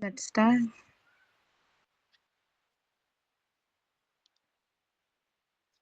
let's start.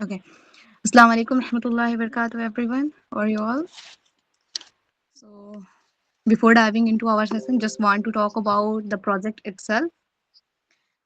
Okay. Assalamu alaikum warahmatullahi wabarakatuh everyone, or you all. So, before diving into our session, just want to talk about the project itself.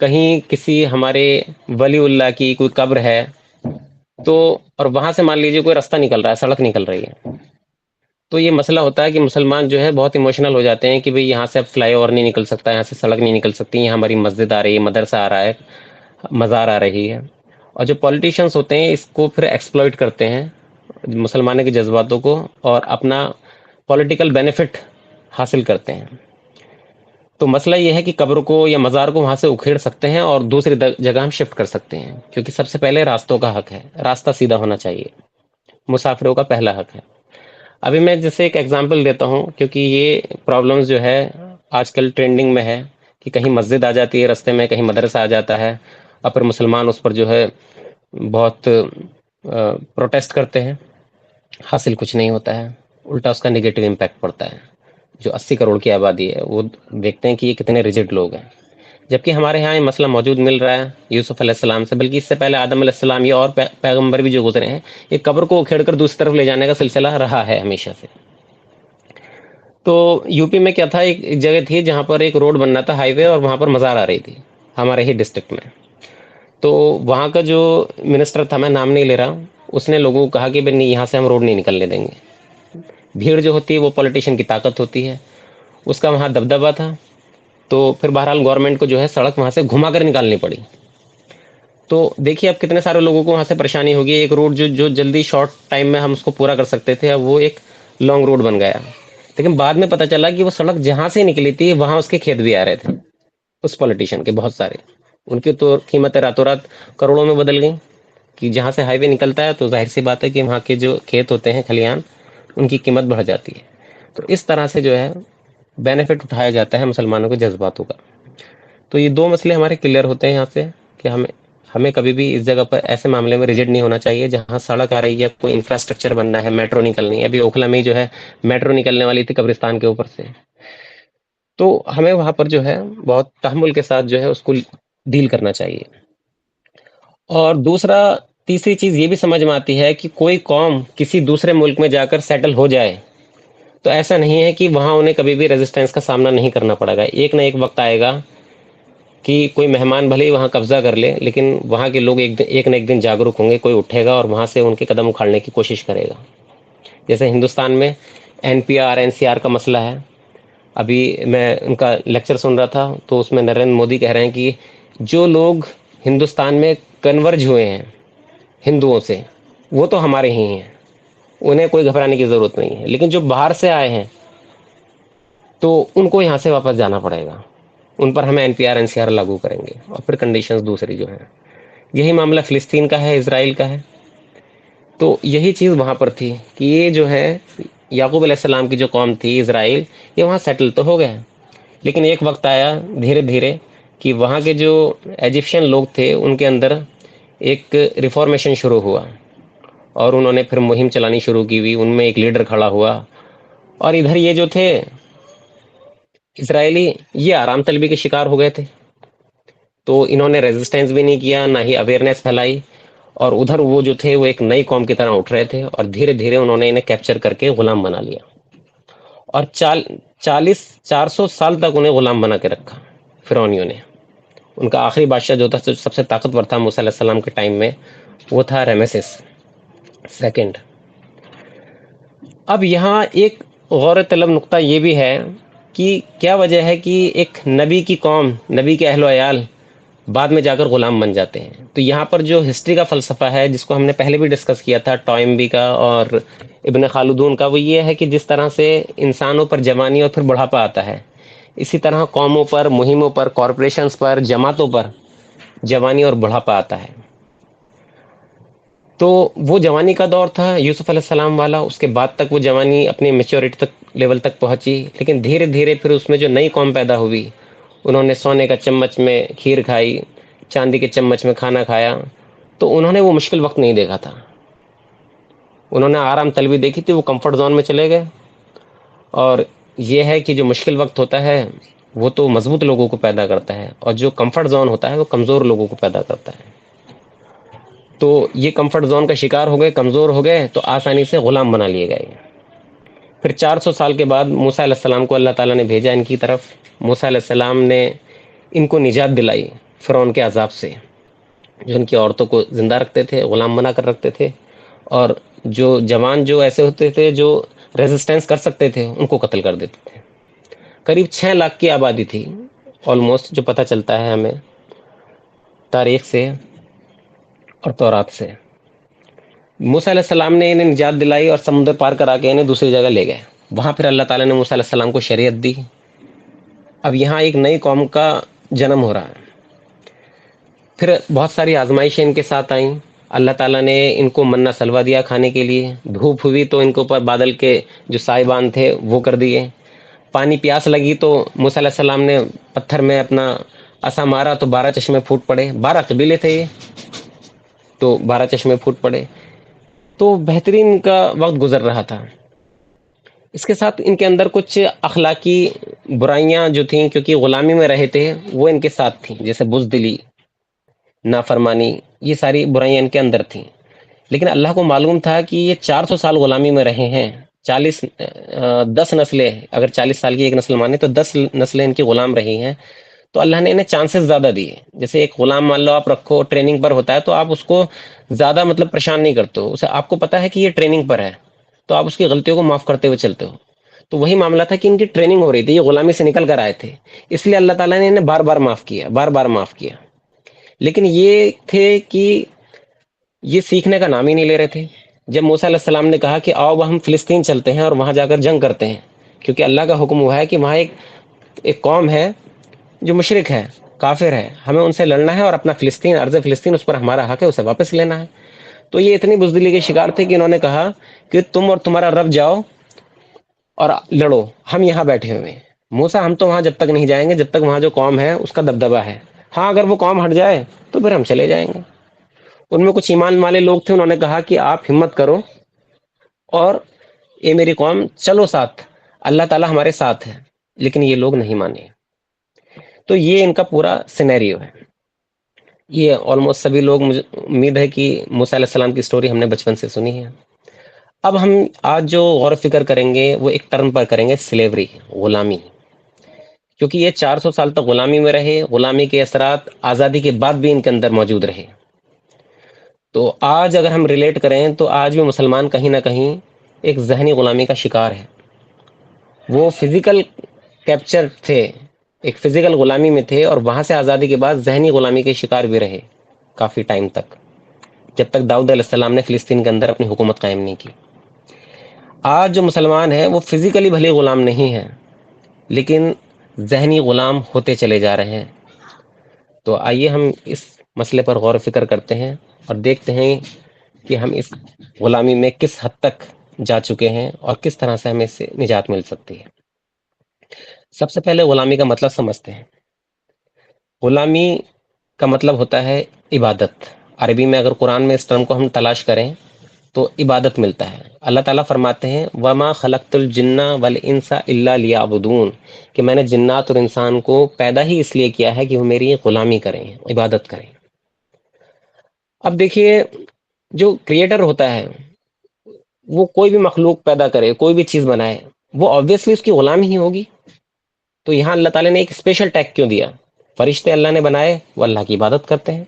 کہیں کسی ہمارے ولی اللہ کی کوئی قبر ہے تو، اور وہاں سے مان لیجیے کوئی راستہ نکل رہا ہے، سڑک نکل رہی ہے، تو یہ مسئلہ ہوتا ہے کہ مسلمان جو ہے بہت ایموشنل ہو جاتے ہیں کہ بھئی یہاں سے اب فلائی اوور نہیں نکل سکتا، یہاں سے سڑک نہیں نکل سکتی، یہاں ہماری مسجد آ رہی ہے، مدرسہ آ رہا ہے، مزار آ رہی ہے. اور جو پولیٹیشینس ہوتے ہیں اس کو پھر ایکسپلوئٹ کرتے ہیں مسلمانوں کے جذباتوں کو، اور اپنا پولیٹیکل بینیفٹ حاصل کرتے ہیں. تو مسئلہ یہ ہے کہ قبر کو یا مزار کو وہاں سے اکھیڑ سکتے ہیں اور دوسری جگہ ہم شفٹ کر سکتے ہیں، کیونکہ سب سے پہلے راستوں کا حق ہے، راستہ سیدھا ہونا چاہیے، مسافروں کا پہلا حق ہے. ابھی میں جیسے ایک ایگزامپل دیتا ہوں، کیونکہ یہ پرابلمز جو ہے آج کل ٹرینڈنگ میں ہے کہ کہیں مسجد آ جاتی ہے رستے میں، کہیں مدرسہ آ جاتا ہے، اور پھر مسلمان اس پر جو ہے بہت پروٹیسٹ کرتے ہیں، حاصل کچھ نہیں ہوتا ہے، الٹا اس کا نگیٹو امپیکٹ پڑتا ہے. جو 80 کروڑ کی آبادی ہے وہ دیکھتے ہیں کہ یہ کتنے ریجڈ لوگ ہیں، جبکہ ہمارے یہاں یہ مسئلہ موجود مل رہا ہے یوسف علیہ السلام سے، بلکہ اس سے پہلے آدم علیہ السلام یہ اور پیغمبر بھی جو گزرے ہیں، یہ قبر کو اکھیڑ کر دوسری طرف لے جانے کا سلسلہ رہا ہے ہمیشہ سے. تو یو پی میں کیا تھا، ایک جگہ تھی جہاں پر ایک روڈ بننا تھا، ہائی وے، اور وہاں پر مزار آ رہی تھی ہمارے ہی ڈسٹرکٹ میں. تو وہاں کا جو منسٹر تھا، میں نام نہیں لے رہا، اس نے لوگوں کو کہا کہ بھئی نہیں، یہاں سے ہم روڈ نہیں نکلنے دیں گے. بھیڑ جو ہوتی ہے وہ پولیٹیشین کی طاقت ہوتی ہے، اس کا وہاں دبدبہ تھا. تو پھر بہرحال گورنمنٹ کو جو ہے سڑک وہاں سے گھما کر نکالنی پڑی. تو دیکھیے اب کتنے سارے لوگوں کو وہاں سے پریشانی ہوگی، ایک روڈ جو جلدی شارٹ ٹائم میں ہم اس کو پورا کر سکتے تھے، اب وہ ایک لانگ روڈ بن گیا. لیکن بعد میں پتہ چلا کہ وہ سڑک جہاں سے نکلی تھی وہاں اس کے کھیت بھی آ رہے تھے، اس پولیٹیشین کے بہت سارے. ان کی تو قیمتیں راتوں رات کروڑوں میں بدل گئیں، کہ جہاں سے ہائی وے نکلتا ہے تو ظاہر سی بات ہے کہ وہاں کے جو کھیت ہوتے ہیں، کھلیان، ان کی قیمت بڑھ جاتی ہے. تو اس طرح سے جو ہے بینیفٹ اٹھایا جاتا ہے مسلمانوں کے جذباتوں کا. تو یہ دو مسئلے ہمارے کلیئر ہوتے ہیں یہاں سے، کہ ہمیں کبھی بھی اس جگہ پر ایسے معاملے میں ریجڈ نہیں ہونا چاہیے جہاں سڑک آ رہی ہے، کوئی انفراسٹرکچر بننا ہے، میٹرو نکلنی ہے. ابھی اوکھلا میں ہی جو ہے میٹرو نکلنے والی تھی قبرستان کے اوپر سے. تو ہمیں وہاں پر جو ہے بہت تحمل کے ساتھ جو ہے اس کو ڈیل کرنا چاہیے. اور دوسرا، تیسری چیز یہ بھی سمجھ میں آتی ہے کہ کوئی قوم کسی دوسرے ملک میں جا کر سیٹل ہو جائے تو ایسا نہیں ہے کہ وہاں انہیں کبھی بھی ریزسٹنس کا سامنا نہیں کرنا پڑے گا. ایک نہ ایک وقت آئے گا کہ کوئی مہمان بھلے ہی وہاں قبضہ کر لے، لیکن وہاں کے لوگ ایک نہ ایک دن جاگروک ہوں گے، کوئی اٹھے گا اور وہاں سے ان کے قدم اکھاڑنے کی کوشش کرے گا. جیسے ہندوستان میں NPR NCR کا مسئلہ ہے. ابھی میں ان کا لیکچر سن رہا تھا تو اس میں نریندر مودی کہہ رہے ہیں کہ جو لوگ ہندوستان میں کنورج ہوئے ہیں ہندوؤں سے، وہ تو ہمارے ہی ہیں، انہیں کوئی گھبرانے کی ضرورت نہیں ہے. لیکن جو باہر سے آئے ہیں تو ان کو یہاں سے واپس جانا پڑے گا، ان پر ہمیں NPR NCR لاگو کریں گے. اور پھر کنڈیشنز دوسری جو ہیں، یہی معاملہ فلسطین کا ہے، اسرائیل کا ہے. تو یہی چیز وہاں پر تھی کہ یہ جو ہے یعقوب علیہ السلام کی جو قوم تھی اسرائیل، یہ وہاں سیٹل تو ہو گئے، لیکن ایک وقت آیا دھیرے دھیرے کہ وہاں کے جو ایجپشین لوگ تھے ان کے اندر ایک ریفارمیشن شروع ہوا، اور انہوں نے پھر مہم چلانی شروع کی ہوئی. ان میں ایک لیڈر کھڑا ہوا، اور ادھر یہ جو تھے اسرائیلی، یہ آرام طلبی کے شکار ہو گئے تھے. تو انہوں نے ریزسٹنس بھی نہیں کیا، نہ ہی اویئرنیس پھیلائی، اور ادھر وہ جو تھے وہ ایک نئی قوم کی طرح اٹھ رہے تھے، اور دھیرے دھیرے انہوں نے انہیں کیپچر کر کے غلام بنا لیا. اور 400 سال تک انہیں غلام بنا کے رکھا فرعونیوں نے. ان کا آخری بادشاہ جو تھا، سب سے طاقتور تھا موسیٰ علیہ السلام کے ٹائم میں، وہ تھا رمیسس سیکنڈ. اب یہاں ایک غور طلب نقطہ یہ بھی ہے کہ کیا وجہ ہے کہ ایک نبی کی قوم، نبی کے اہل و عیال بعد میں جا کر غلام بن جاتے ہیں. تو یہاں پر جو ہسٹری کا فلسفہ ہے، جس کو ہم نے پہلے بھی ڈسکس کیا تھا، ٹوائنبی کا اور ابن خلدون کا، وہ یہ ہے کہ جس طرح سے انسانوں پر جوانی اور پھر بڑھاپا آتا ہے، اسی طرح قوموں پر، مہموں پر، کارپوریشنز پر، جماعتوں پر جوانی اور بڑھاپا آتا ہے. تو وہ جوانی کا دور تھا یوسف علیہ السلام والا، اس کے بعد تک وہ جوانی اپنی میچورٹی تک لیول تک پہنچی. لیکن دھیرے دھیرے پھر اس میں جو نئی قوم پیدا ہوئی، انہوں نے سونے کا چمچ میں کھیر کھائی، چاندی کے چمچ میں کھانا کھایا. تو انہوں نے وہ مشکل وقت نہیں دیکھا تھا، انہوں نے آرام طلبی دیکھی تھی، وہ کمفرٹ زون میں چلے گئے. اور یہ ہے کہ جو مشکل وقت ہوتا ہے وہ تو مضبوط لوگوں کو پیدا کرتا ہے، اور جو کمفرٹ زون ہوتا ہے وہ کمزور لوگوں کو پیدا کرتا ہے. تو یہ کمفرٹ زون کا شکار ہو گئے، کمزور ہو گئے، تو آسانی سے غلام بنا لیے گئے. پھر 400 سال کے بعد موسیٰ علیہ السلام کو اللہ تعالیٰ نے بھیجا ان کی طرف. موسیٰ علیہ السلام نے ان کو نجات دلائی، فرعون کے عذاب سے، جو ان کی عورتوں کو زندہ رکھتے تھے، غلام بنا کر رکھتے تھے، اور جو جوان جو ایسے ہوتے تھے جو ریزسٹنس کر سکتے تھے ان کو قتل کر دیتے تھے۔ قریب 6 لاکھ کی آبادی تھی آلموسٹ، جو پتہ چلتا ہے ہمیں تاریخ سے اور تورات سے۔ موسیٰ علیہ السلام نے انہیں نجات دلائی اور سمندر پار کرا کے انہیں دوسری جگہ لے گئے۔ وہاں پھر اللہ تعالیٰ نے موسیٰ علیہ السلام کو شریعت دی۔ اب یہاں ایک نئی قوم کا جنم ہو رہا ہے۔ پھر بہت ساری آزمائشیں ان کے ساتھ آئیں۔ اللہ تعالیٰ نے ان کو منہ سلوا دیا کھانے کے لیے، دھوپ ہوئی تو ان کے اوپر بادل کے جو سائبان تھے وہ کر دیے، پانی پیاس لگی تو موسیٰ علیہ السلام نے پتھر میں اپنا عصا مارا تو 12 چشمے پھوٹ پڑے۔ 12 قبیلے تھے یہ، تو 12 چشمے پھوٹ پڑے۔ تو بہترین کا وقت گزر رہا تھا۔ اس کے ساتھ ان کے اندر کچھ اخلاقی برائیاں جو تھیں، کیونکہ غلامی میں رہے تھے، وہ ان کے ساتھ تھیں، جیسے بزدلی، نافرمانی، یہ ساری برائیاں ان کے اندر تھیں۔ لیکن اللہ کو معلوم تھا کہ یہ 400 سال غلامی میں رہے ہیں، 10 نسلیں، اگر 40 سال کی ایک نسل مانے تو 10 نسلیں ان کی غلام رہی ہیں، تو اللہ نے انہیں چانسز زیادہ دیے۔ جیسے ایک غلام مان لو آپ رکھو، ٹریننگ پر ہوتا ہے تو آپ اس کو زیادہ پریشان نہیں کرتے ہو، اسے آپ کو پتا ہے کہ یہ ٹریننگ پر ہے تو آپ اس کی غلطیوں کو معاف کرتے ہوئے چلتے ہو۔ تو وہی معاملہ تھا کہ ان کی ٹریننگ ہو رہی تھی، یہ غلامی سے نکل کر آئے تھے، اس لیے اللہ تعالیٰ نے انہیں بار بار معاف کیا، بار بار معاف کیا۔ لیکن یہ تھے کہ یہ سیکھنے کا نام ہی نہیں لے رہے تھے۔ جب موسیٰ علیہ السلام نے کہا کہ آؤ وہ ہم فلسطین چلتے ہیں اور وہاں جا کر جنگ کرتے ہیں، کیونکہ اللہ کا حکم ہوا ہے کہ وہاں ایک قوم ہے جو مشرک ہے، کافر ہے، ہمیں ان سے لڑنا ہے اور اپنا فلسطین، ارض فلسطین، اس پر ہمارا حق ہے، اسے واپس لینا ہے۔ تو یہ اتنی بزدلی کے شکار تھے کہ انہوں نے کہا کہ تم اور تمہارا رب جاؤ اور لڑو، ہم یہاں بیٹھے ہوئے ہیں۔ موسیٰ ہم تو وہاں جب تک نہیں جائیں گے جب تک وہاں جو قوم ہے اس کا دبدبہ ہے، ہاں اگر وہ قوم ہٹ جائے تو پھر ہم چلے جائیں گے۔ ان میں کچھ ایمان والے لوگ تھے، انہوں نے کہا کہ آپ ہمت کرو اور اے میری قوم چلو ساتھ، اللہ تعالیٰ ہمارے ساتھ ہے۔ لیکن یہ لوگ نہیں مانے۔ تو یہ ان کا پورا سینیریو ہے۔ یہ آلموسٹ سبھی لوگ، مجھے امید ہے کہ موسیٰ علیہ السلام کی سٹوری ہم نے بچپن سے سنی ہے۔ اب ہم آج جو غور و فکر کریں گے وہ ایک ٹرم پر کریں گے، سلیوری، غلامی، کیونکہ یہ 400 سال تک غلامی میں رہے، غلامی کے اثرات آزادی کے بعد بھی ان کے اندر موجود رہے۔ تو آج اگر ہم ریلیٹ کریں تو آج بھی مسلمان کہیں نہ کہیں ایک ذہنی غلامی کا شکار ہے۔ وہ فزیکل کیپچر تھے، ایک فزیکل غلامی میں تھے، اور وہاں سے آزادی کے بعد ذہنی غلامی کے شکار بھی رہے کافی ٹائم تک، جب تک داؤد علیہ السلام نے فلسطین کے اندر اپنی حکومت قائم نہیں کی۔ آج جو مسلمان ہیں وہ فزیکلی بھلے غلام نہیں ہیں، لیکن ذہنی غلام ہوتے چلے جا رہے ہیں۔ تو آئیے ہم اس مسئلے پر غور و فکر کرتے ہیں اور دیکھتے ہیں کہ ہم اس غلامی میں کس حد تک جا چکے ہیں اور کس طرح سے ہمیں اس سے نجات مل سکتی ہے۔ سب سے پہلے غلامی کا مطلب سمجھتے ہیں۔ غلامی کا مطلب ہوتا ہے عبادت۔ عربی میں اگر قرآن میں اس ٹرم کو ہم تلاش کریں تو عبادت ملتا ہے۔ اللہ تعالیٰ فرماتے ہیں وَمَا خَلَقْتُ الْجِنَّ وَالْإِنسَ إِلَّا لِيَعْبُدُونَ، کہ میں نے جنات اور انسان کو پیدا ہی اس لیے کیا ہے کہ وہ میری غلامی کریں، عبادت کریں۔ اب دیکھیے، جو کریٹر ہوتا ہے وہ کوئی بھی مخلوق پیدا کرے، کوئی بھی چیز بنائے، وہ آبویسلی اس کی غلامی ہی ہوگی۔ تو یہاں اللہ تعالیٰ نے ایک اسپیشل ٹیگ کیوں دیا؟ فرشتے اللہ نے بنائے، وہ اللہ کی عبادت کرتے ہیں۔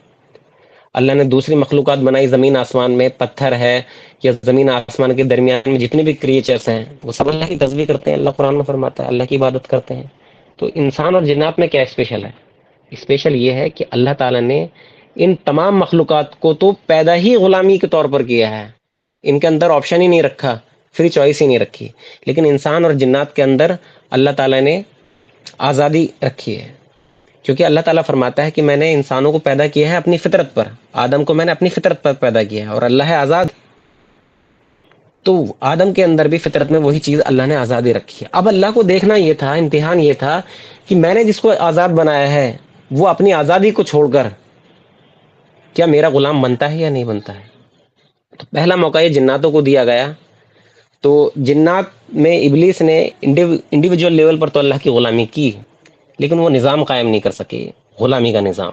اللہ نے دوسری مخلوقات بنائی زمین آسمان میں، پتھر ہے یا زمین آسمان کے درمیان میں جتنے بھی کریچرز ہیں وہ سب اللہ کی تسبیح کرتے ہیں، اللہ قرآن میں فرماتا ہے اللہ کی عبادت کرتے ہیں۔ تو انسان اور جنات میں کیا اسپیشل ہے؟ اسپیشل یہ ہے کہ اللہ تعالیٰ نے ان تمام مخلوقات کو تو پیدا ہی غلامی کے طور پر کیا ہے، ان کے اندر آپشن ہی نہیں رکھا، فری چوائس ہی نہیں رکھی۔ لیکن انسان اور جنات کے اندر اللہ تعالیٰ نے آزادی رکھی ہے، کیونکہ اللہ تعالیٰ فرماتا ہے کہ میں نے انسانوں کو پیدا کیا ہے اپنی فطرت پر، آدم کو میں نے اپنی فطرت پر پیدا کیا ہے، اور اللہ ہے آزاد۔ تو آدم کے اندر بھی فطرت میں وہی چیز اللہ نے آزادی رکھی ہے۔ اب اللہ کو دیکھنا یہ تھا، امتحان یہ تھا کہ میں نے جس کو آزاد بنایا ہے وہ اپنی آزادی کو چھوڑ کر کیا میرا غلام بنتا ہے یا نہیں بنتا ہے۔ تو پہلا موقع یہ جناتوں کو دیا گیا۔ تو جنات میں ابلیس نے انڈیویجول لیول پر تو اللہ کی غلامی کی، لیکن وہ نظام قائم نہیں کر سکے، غلامی کا نظام،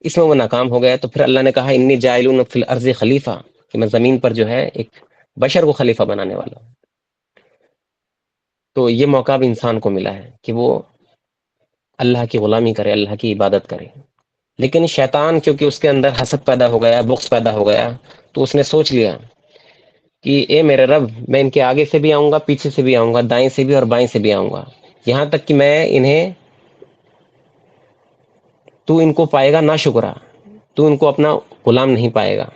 اس میں وہ ناکام ہو گیا۔ تو پھر اللہ نے کہا انی جاعل فی الارض خلیفہ، کہ میں زمین پر جو ہے ایک بشر کو خلیفہ بنانے والا ہوں۔ تو یہ موقع اب انسان کو ملا ہے کہ وہ اللہ کی غلامی کرے، اللہ کی عبادت کرے. لیکن شیطان کیونکہ اس کے اندر حسد پیدا ہو گیا، بغض پیدا ہو گیا، تو اس نے سوچ لیا کہ اے میرے رب، میں ان کے آگے سے بھی آؤں گا، پیچھے سے بھی آؤں گا، دائیں سے بھی اور بائیں سے بھی آؤں گا، یہاں تک کہ میں انہیں، تو ان کو پائے گا نا شکرا، تو ان کو اپنا غلام نہیں پائے گا،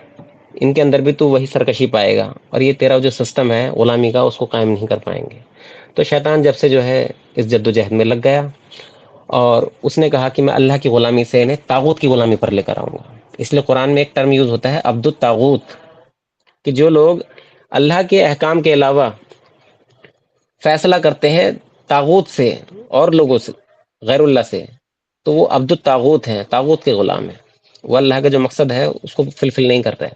ان کے اندر بھی تو وہی سرکشی پائے گا، اور یہ تیرا جو سسٹم ہے غلامی کا اس کو قائم نہیں کر پائیں گے. تو شیطان جب سے جو ہے اس جد و جہد میں لگ گیا، اور اس نے کہا کہ میں اللہ کی غلامی سے انہیں طاغوت کی غلامی پر لے کر آؤں گا. اس لیے قرآن میں ایک ٹرم یوز ہوتا ہے عبد الطاغوت، کہ جو لوگ اللہ کے احکام کے علاوہ فیصلہ کرتے ہیں طاغوت سے اور لوگوں سے، غیر اللہ سے، تو وہ عبد الطاغوت ہیں، طاغوت کے غلام ہیں. وہ اللہ کا جو مقصد ہے اس کو فلفل نہیں کرتے.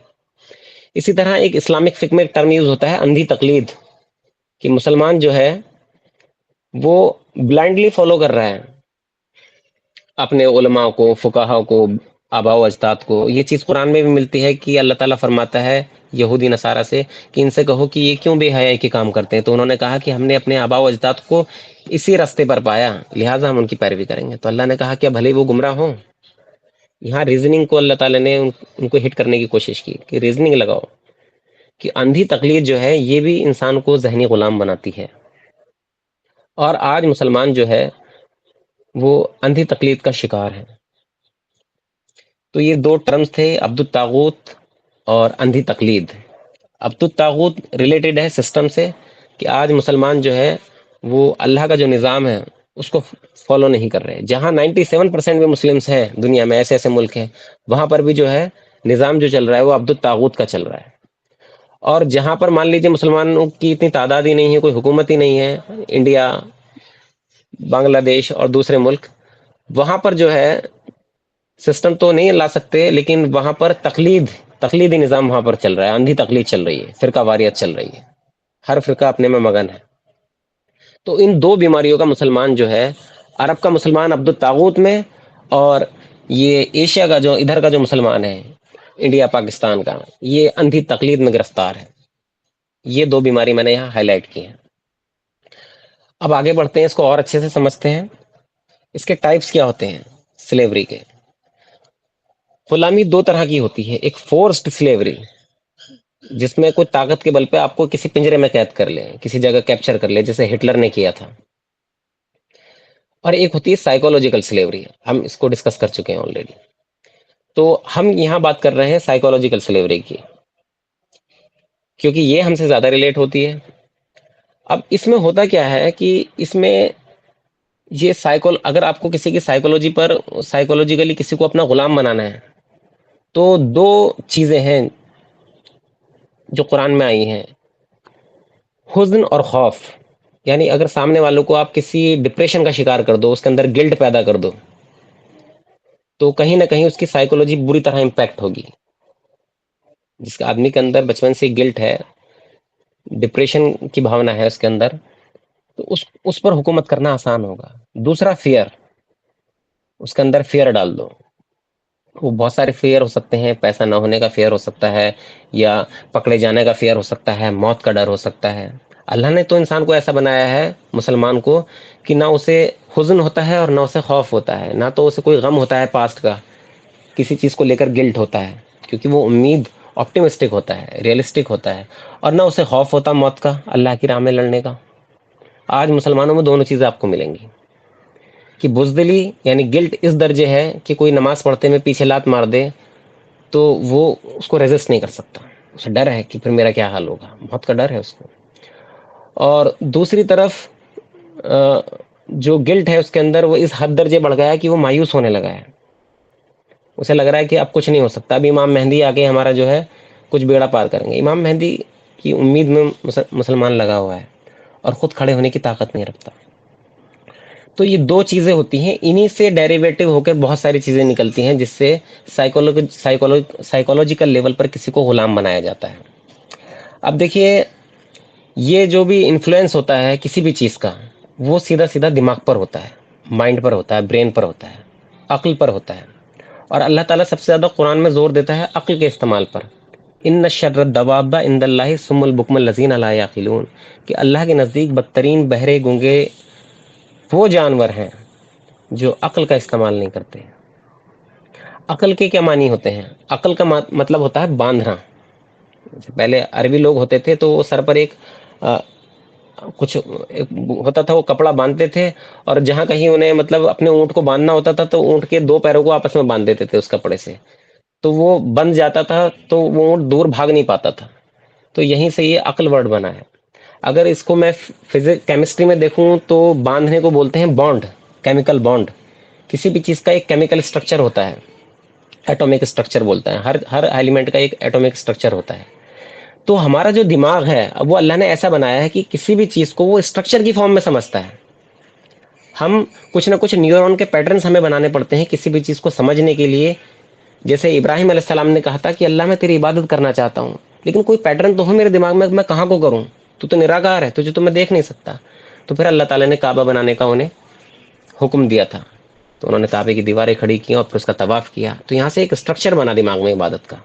اسی طرح ایک اسلامک فقہ میں ایک ٹرم یوز ہوتا ہے اندھی تقلید، کہ مسلمان جو ہے وہ بلائنڈلی فالو کر رہا ہے اپنے علماء کو، فقہا کو، آباء و اجداد کو. یہ چیز قرآن میں بھی ملتی ہے کہ اللہ تعالیٰ فرماتا ہے یہودی نصارہ سے کہ ان سے کہو کہ یہ کیوں بے حیائی کے کام کرتے ہیں، تو انہوں نے کہا کہ ہم نے اپنے آباء و اجداد کو اسی راستے پر پایا، لہٰذا ہم ان کی پیروی کریں گے. تو اللہ نے کہا کہ بھلے وہ گمراہ ہوں. یہاں ریزننگ کو اللہ تعالیٰ نے ان کو ہٹ کرنے کی کوشش کی کہ ریزننگ لگاؤ، کہ اندھی تقلید جو ہے یہ بھی انسان کو ذہنی غلام بناتی ہے. اور آج مسلمان جو ہے وہ اندھی تقلید کا شکار ہے. تو یہ دو ٹرمز تھے، عبد الطاغوت اور اندھی تقلید. عبد الطاغوت ریلیٹڈ ہے سسٹم سے، کہ آج مسلمان جو ہے وہ اللہ کا جو نظام ہے اس کو فالو نہیں کر رہے. جہاں 97% بھی مسلمس ہیں دنیا میں، ایسے ایسے ملک ہیں، وہاں پر بھی جو ہے نظام جو چل رہا ہے وہ عبد الطاغوت کا چل رہا ہے. اور جہاں پر مان لیجیے مسلمانوں کی اتنی تعداد ہی نہیں ہے، کوئی حکومت ہی نہیں ہے، انڈیا، بنگلہ دیش اور دوسرے ملک، وہاں پر جو ہے سسٹم تو نہیں لا سکتے، لیکن وہاں پر تقلیدی نظام وہاں پر چل رہا ہے، اندھی تقلید چل رہی ہے، فرقہ واریت چل رہی ہے، ہر فرقہ اپنے میں مگن ہے. تو ان دو بیماریوں کا مسلمان جو ہے، عرب کا مسلمان عبد الطاغوت میں، اور یہ ایشیا کا جو ادھر کا جو مسلمان ہے انڈیا پاکستان کا، یہ اندھی تقلید میں گرفتار ہے. یہ دو بیماری میں نے یہاں ہائی لائٹ کی ہیں. اب آگے بڑھتے ہیں، اس کو اور اچھے سے سمجھتے ہیں. اس کے ٹائپس کیا ہوتے ہیں سلیوری کے؟ غلامی دو طرح کی ہوتی ہے. ایک فورسڈ سلیوری، جس میں کوئی طاقت کے بل پہ آپ کو کسی پنجرے میں قید کر لے، کسی جگہ کیپچر کر لے، جیسے ہٹلر نے کیا تھا. اور ایک ہوتی ہے سائیکولوجیکل سلیوری، ہم اس کو ڈسکس کر چکے ہیں آلریڈی. تو ہم یہاں بات کر رہے ہیں سائیکولوجیکل سلیوری کی، کیونکہ یہ ہم سے زیادہ ریلیٹ ہوتی ہے. اب اس میں ہوتا کیا ہے کہ اس میں یہ اگر آپ کو کسی کی سائیکولوجیکلی کسی کو اپنا غلام بنانا ہے، تو دو چیزیں ہیں جو قرآن میں آئی ہیں، حزن اور خوف. یعنی اگر سامنے والوں کو آپ کسی ڈپریشن کا شکار کر دو، اس کے اندر گلٹ پیدا کر دو، تو کہیں نہ کہیں اس کی سائیکولوجی بری طرح امپیکٹ ہوگی. جس کا آدمی کے اندر بچپن سے گلٹ ہے، ڈپریشن کی بھاونا ہے اس کے اندر، تو اس پر حکومت کرنا آسان ہوگا. دوسرا فیئر، اس کے اندر فیئر ڈال دو. وہ بہت سارے فیئر ہو سکتے ہیں، پیسہ نہ ہونے کا فیئر ہو سکتا ہے، یا پکڑے جانے کا فیئر ہو سکتا ہے، موت کا ڈر ہو سکتا ہے. اللہ نے تو انسان کو ایسا بنایا ہے، مسلمان کو، کہ نہ اسے حزن ہوتا ہے اور نہ اسے خوف ہوتا ہے، نہ تو اسے کوئی غم ہوتا ہے پاسٹ کا، کسی چیز کو لے کر گلٹ ہوتا ہے، کیونکہ وہ امید آپٹیمسٹک ہوتا ہے، ریئلسٹک ہوتا ہے. اور نہ اسے خوف ہوتا موت کا، اللہ کی راہ میں لڑنے کا. آج مسلمانوں میں دونوں چیزیں آپ کو ملیں گی، کہ بزدلی یعنی گلٹ اس درجے ہے کہ کوئی نماز پڑھتے میں پیچھے لات مار دے تو وہ اس کو ریزسٹ نہیں کر سکتا، اسے ڈر ہے کہ پھر میرا کیا حال ہوگا، موت کا ڈر ہے اس کو. اور دوسری طرف جو گلٹ ہے اس کے اندر وہ اس حد درجے بڑھ گیا ہے کہ وہ مایوس ہونے لگا ہے. اسے لگ رہا ہے کہ اب کچھ نہیں ہو سکتا، اب امام مہدی آ کے ہمارا جو ہے کچھ بیڑا پار کریں گے. امام مہدی کی امید میں مسلمان لگا ہوا ہے اور خود کھڑے ہونے کی طاقت نہیں رکھتا. تو یہ دو چیزیں ہوتی ہیں، انہی سے ڈیریویٹو ہو کے بہت ساری چیزیں نکلتی ہیں، جس سے سائیکولوجیکل لیول پر کسی کو غلام بنایا جاتا ہے. اب دیکھیے، یہ جو بھی انفلوئنس ہوتا ہے کسی بھی چیز کا، وہ سیدھا سیدھا دماغ پر ہوتا ہے، مائنڈ پر ہوتا ہے، برین پر ہوتا ہے، عقل پر ہوتا ہے. اور اللہ تعالیٰ سب سے زیادہ قرآن میں زور دیتا ہے عقل کے استعمال پر. ان شر الدواب عند اللہ ثم البکم الذین لا یعقلون، کہ اللہ کے نزدیک بدترین بہرے گونگے وہ جانور ہیں جو عقل کا استعمال نہیں کرتے. عقل کے کیا معنی ہوتے ہیں؟ عقل کا مطلب ہوتا ہے باندھنا. پہلے عربی لوگ ہوتے تھے تو وہ سر پر ایک کچھ ہوتا تھا، وہ کپڑا باندھتے تھے، اور جہاں کہیں انہیں مطلب اپنے اونٹ کو باندھنا ہوتا تھا تو اونٹ کے 2 پیروں کو آپس میں باندھ دیتے تھے اس کپڑے سے، تو وہ بند جاتا تھا تو وہ اونٹ دور بھاگ نہیں پاتا تھا. تو یہیں سے یہ عقل ورڈ بنا ہے. اگر اس کو میں کیمسٹری میں دیکھوں تو باندھنے کو بولتے ہیں بانڈ، کیمیکل بانڈ. کسی بھی چیز کا ایک کیمیکل اسٹرکچر ہوتا ہے، ایٹومک اسٹرکچر بولتا ہے. ہر ایلیمنٹ کا ایک ایٹومک اسٹرکچر ہوتا ہے. تو ہمارا جو دماغ ہے اب وہ اللہ نے ایسا بنایا ہے کہ کسی بھی چیز کو وہ اسٹرکچر کی فارم میں سمجھتا ہے. ہم کچھ نہ کچھ نیورون کے پیٹرنز ہمیں بنانے پڑتے ہیں کسی بھی چیز کو سمجھنے کے لیے. جیسے ابراہیم علیہ السلام نے کہا تھا کہ اللہ میں تیری عبادت کرنا چاہتا ہوں، لیکن کوئی پیٹرن تو ہو میرے دماغ میں کہاں کو کروں، تو نراکار ہے، تجھے تو میں دیکھ نہیں سکتا. تو پھر اللہ تعالیٰ نے کعبہ بنانے کا انہیں حکم دیا تھا. تو انہوں نے کعبے کی دیواریں کھڑی کی اور پھر اس کا طواف کیا. تو یہاں سے ایک اسٹرکچر بنا دماغ میں عبادت کا.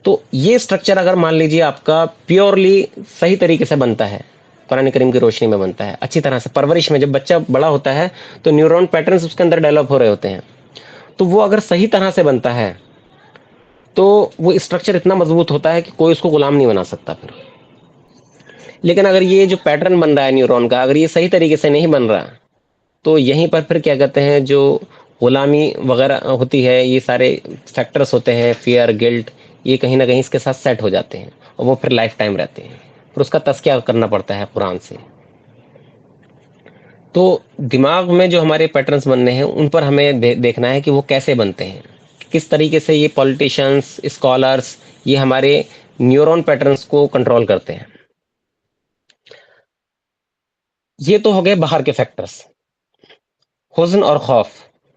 تو یہ اسٹرکچر اگر مان لیجیے آپ کا پیورلی صحیح طریقے سے بنتا ہے، قرآن کریم کی روشنی میں بنتا ہے، اچھی طرح سے پرورش میں، جب بچہ بڑا ہوتا ہے تو نیورون پیٹرنز اس کے اندر ڈیولپ ہو رہے ہوتے ہیں، تو وہ اگر صحیح طرح سے بنتا ہے تو وہ اسٹرکچر اتنا مضبوط ہوتا ہے کہ کوئی اس کو غلام نہیں بنا سکتا پھر. لیکن اگر یہ جو پیٹرن بن رہا ہے نیورون کا، اگر یہ صحیح طریقے سے نہیں بن رہا، تو یہیں پر پھر کیا کہتے ہیں، جو غلامی وغیرہ ہوتی ہے، یہ سارے فیکٹرز ہوتے ہیں، فیئر، گلٹ، یہ کہیں نہ کہیں اس کے ساتھ سیٹ ہو جاتے ہیں اور وہ پھر لائف ٹائم رہتے ہیں. پھر اس کا تزکیہ کرنا پڑتا ہے قرآن سے. تو دماغ میں جو ہمارے پیٹرنز بننے ہیں ان پر ہمیں دیکھنا ہے کہ وہ کیسے بنتے ہیں، کس طریقے سے یہ پولیٹیشنز، اسکالرز، یہ ہمارے نیورون پیٹرنز کو کنٹرول کرتے ہیں. یہ تو ہو گئے باہر کے فیکٹرز. حزن اور خوف،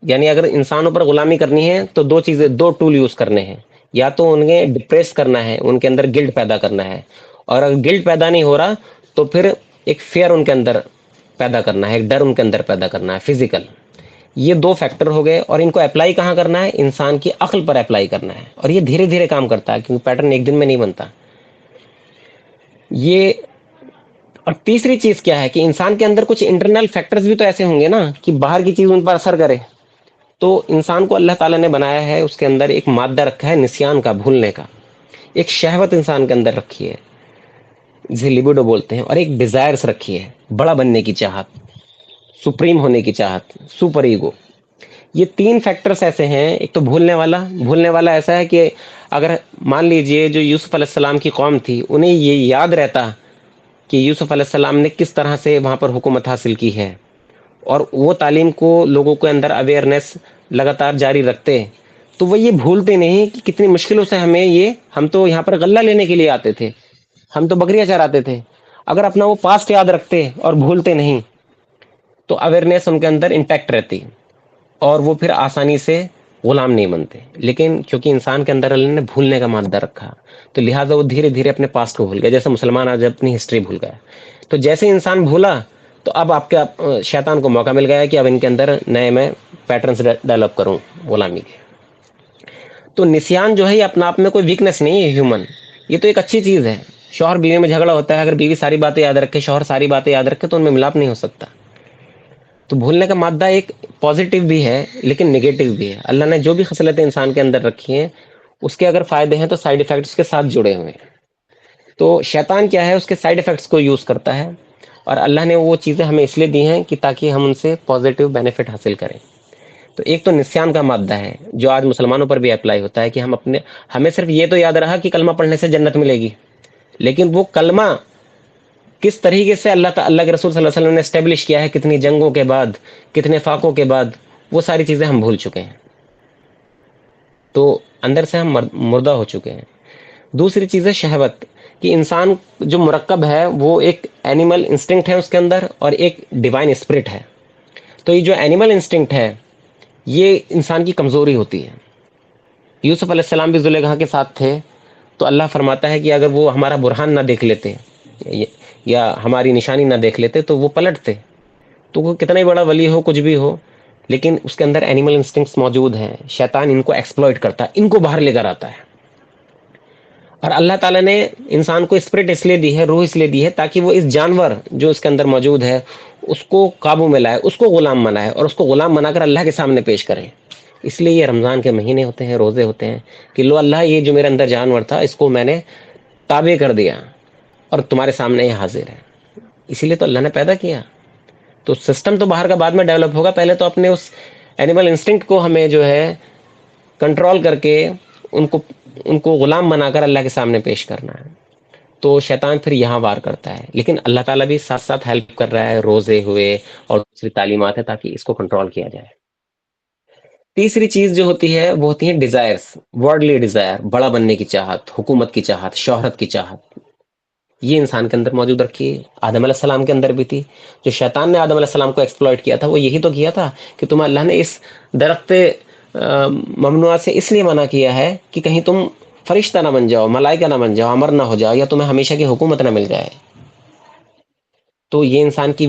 یعنی اگر انسانوں پر غلامی کرنی ہے تو 2 چیزیں، 2 ٹول یوز کرنے ہیں. یا تو انہیں ڈپریس کرنا ہے، ان کے اندر گلٹ پیدا کرنا ہے، اور اگر گلٹ پیدا نہیں ہو رہا تو پھر ایک فیئر ان کے اندر پیدا کرنا ہے، ایک ڈر ان کے اندر پیدا کرنا ہے، فزیکل. یہ 2 فیکٹر ہو گئے، اور ان کو اپلائی کہاں کرنا ہے؟ انسان کی عقل پر اپلائی کرنا ہے. اور یہ دھیرے دھیرے کام کرتا ہے کیونکہ پیٹرن ایک دن میں نہیں بنتا. یہ اور تیسری چیز کیا ہے کہ انسان کے اندر کچھ انٹرنل فیکٹرز بھی تو ایسے ہوں گے نا کہ باہر کی چیز ان پر اثر کرے. تو انسان کو اللہ تعالیٰ نے بنایا ہے، اس کے اندر ایک مادہ رکھا ہے نسیان کا، بھولنے کا. ایک شہوت انسان کے اندر رکھی ہے جسے لیبیڈو بولتے ہیں، اور ایک ڈیزائرز رکھی ہے، بڑا بننے کی چاہت، سپریم ہونے کی چاہت، سپر ایگو. یہ 3 فیکٹرز ایسے ہیں. ایک تو بھولنے والا ایسا ہے کہ اگر مان لیجئے جو یوسف علیہ السلام کی قوم تھی انہیں یہ یاد رہتا کہ یوسف علیہ السلام نے کس طرح سے وہاں پر حکومت حاصل کی ہے، اور وہ تعلیم کو لوگوں کے اندر اویئرنیس لگاتار جاری رکھتے، تو وہ یہ بھولتے نہیں کہ کتنی مشکلوں سے ہم تو یہاں پر غلہ لینے کے لیے آتے تھے، ہم تو بکریاں چراتے تھے. اگر اپنا وہ پاسٹ یاد رکھتے اور بھولتے نہیں تو اویئرنیس ان کے اندر انٹیکٹ رہتی، اور وہ پھر آسانی سے غلام نہیں بنتے. لیکن چونکہ انسان کے اندر اللہ نے بھولنے کا مادہ رکھا تو لہٰذا وہ دھیرے دھیرے اپنے پاسٹ کو بھول گیا. جیسے مسلمان آج اپنی ہسٹری بھول گیا، تو جیسے انسان بھولا تو اب آپ کے شیطان کو موقع مل گیا ہے کہ اب ان کے اندر نئے میں پیٹرنز ڈیولپ کروں غلامی کے. تو نسیان جو ہے یہ اپنا آپ میں کوئی ویکنیس نہیں ہے ہیومن، یہ تو ایک اچھی چیز ہے. شوہر بیوی میں جھگڑا ہوتا ہے، اگر بیوی ساری باتیں یاد رکھے، شوہر ساری باتیں یاد رکھے، تو ان میں ملاپ نہیں ہو سکتا. تو بھولنے کا مادہ ایک پازیٹیو بھی ہے لیکن نگیٹو بھی ہے. اللہ نے جو بھی خصلتیں انسان کے اندر رکھی ہیں اس کے اگر فائدے ہیں تو سائیڈ ایفیکٹس کے ساتھ جڑے ہوئے ہیں. تو شیطان کیا ہے، اس کے سائیڈ ایفیکٹس کو یوز کرتا ہے، اور اللہ نے وہ چیزیں ہمیں اس لیے دی ہیں کہ تاکہ ہم ان سے پازیٹیو بینیفٹ حاصل کریں. تو ایک تو نسیان کا مادہ ہے جو آج مسلمانوں پر بھی اپلائی ہوتا ہے کہ ہمیں صرف یہ تو یاد رہا کہ کلمہ پڑھنے سے جنت ملے گی، لیکن وہ کلمہ کس طریقے سے اللہ کے رسول صلی اللہ علیہ وسلم نے اسٹیبلش کیا ہے، کتنی جنگوں کے بعد، کتنے فاقوں کے بعد، وہ ساری چیزیں ہم بھول چکے ہیں. تو اندر سے ہم مردہ ہو چکے ہیں. دوسری چیز ہے شہوت، کہ انسان جو مرکب ہے وہ ایک اینیمل انسٹنکٹ ہے اس کے اندر اور ایک ڈیوائن اسپرٹ ہے. تو یہ جو اینیمل انسٹنکٹ ہے یہ انسان کی کمزوری ہوتی ہے. یوسف علیہ السلام بھی زلیخا کے ساتھ تھے، تو اللہ فرماتا ہے کہ اگر وہ ہمارا برہان نہ دیکھ لیتے یا ہماری نشانی نہ دیکھ لیتے تو وہ پلٹتے. تو وہ کتنا ہی بڑا ولی ہو، کچھ بھی ہو، لیکن اس کے اندر اینیمل انسٹنکٹس موجود ہیں. شیطان ان کو ایکسپلائٹ کرتا ہے، ان کو باہر لے کر آتا ہے. اور اللہ تعالیٰ نے انسان کو اسپرٹ اس لیے دی ہے، روح اس لیے دی ہے، تاکہ وہ اس جانور جو اس کے اندر موجود ہے اس کو قابو میں لائے، اس کو غلام بنائے اور اس کو غلام بنا کر اللہ کے سامنے پیش کرے. اس لیے یہ رمضان کے مہینے ہوتے ہیں، روزے ہوتے ہیں کہ لو اللہ، یہ جو میرے اندر جانور تھا اس کو میں نے تابع کر دیا اور تمہارے سامنے یہ حاضر ہے. اسی لیے تو اللہ نے پیدا کیا. تو سسٹم تو باہر کا بعد میں ڈیولپ ہوگا، پہلے تو اپنے اس اینیمل انسٹنکٹ کو ہمیں جو ہے کنٹرول کر کے ان کو غلام بنا کر اللہ کے سامنے پیش کرنا ہے. تو شیطان پھر یہاں وار کرتا ہے، لیکن اللہ تعالیٰ بھی ساتھ ساتھ ہیلپ کر رہا ہے، روزے ہوئے اور دوسری تعلیمات ہے تاکہ اس کو کنٹرول کیا جائے. تیسری چیز جو ہوتی ہے وہ ہوتی ہے ڈیزائرز، ورڈلی ڈیزائر، بڑا بننے کی چاہت، حکومت کی چاہت، شہرت کی چاہت. یہ انسان کے اندر موجود رکھی ہے، آدم علیہ السلام کے اندر بھی تھی. جو شیطان نے آدم علیہ السلام کو ایکسپلائٹ کیا تھا وہ یہی تو کیا تھا کہ تم اللہ نے اس درخت ممنوعہ سے اس لیے منع کیا ہے کہ کہیں تم فرشتہ نہ بن جاؤ، ملائکہ نہ بن جاؤ، امر نہ ہو جاؤ، یا تمہیں ہمیشہ کی حکومت نہ مل جائے. تو یہ انسان کی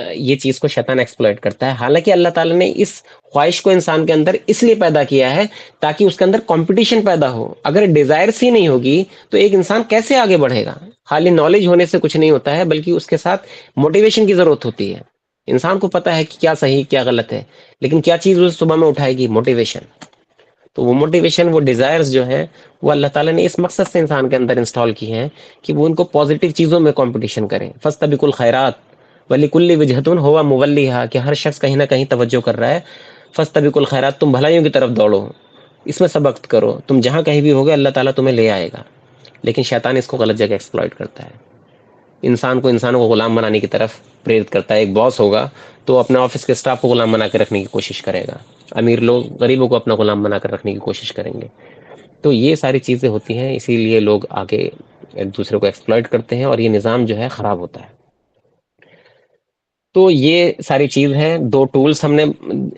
یہ چیز کو شیطان ایکسپلائٹ کرتا ہے. حالانکہ اللہ تعالیٰ نے اس خواہش کو انسان کے اندر اس لیے پیدا کیا ہے تاکہ اس کے اندر کمپٹیشن پیدا ہو. اگر ڈیزائرس ہی نہیں ہوگی تو ایک انسان کیسے آگے بڑھے گا؟ خالی نالج ہونے سے کچھ نہیں ہوتا ہے، بلکہ اس کے ساتھ موٹیویشن کی ضرورت ہوتی ہے. انسان کو پتا ہے کہ کیا صحیح کیا غلط ہے، لیکن کیا چیز وہ صبح میں اٹھائے گی؟ موٹیویشن. تو وہ موٹیویشن، وہ ڈیزائرز جو ہے وہ اللہ تعالیٰ نے اس مقصد سے انسان کے اندر انسٹال کی ہیں کہ وہ ان کو پازیٹیو چیزوں میں کمپٹیشن کریں. فاستبقوا الخیرات ولکل وجہۃ ھو مولیھا، کہ ہر شخص کہیں نہ کہیں توجہ کر رہا ہے. فاستبقوا الخیرات، تم بھلائیوں کی طرف دوڑو، اس میں سبقت کرو، تم جہاں کہیں بھی ہوگے اللہ تعالیٰ تمہیں لے آئے گا. لیکن شیطان اس کو غلط جگہ ایکسپلائٹ کرتا ہے، انسانوں کو غلام بنانے کی طرف پریرت کرتا ہے. ایک باس ہوگا تو اپنے آفس کے اسٹاف کو غلام بنا کے رکھنے کی کوشش کرے گا، امیر لوگ غریبوں کو اپنا غلام بنا کر رکھنے کی کوشش کریں گے. تو یہ ساری چیزیں ہوتی ہیں، اسی لیے لوگ آگے ایک دوسرے کو ایکسپلائٹ کرتے ہیں اور یہ نظام جو ہے خراب ہوتا ہے. تو یہ ساری چیز ہیں. دو ٹولز ہم نے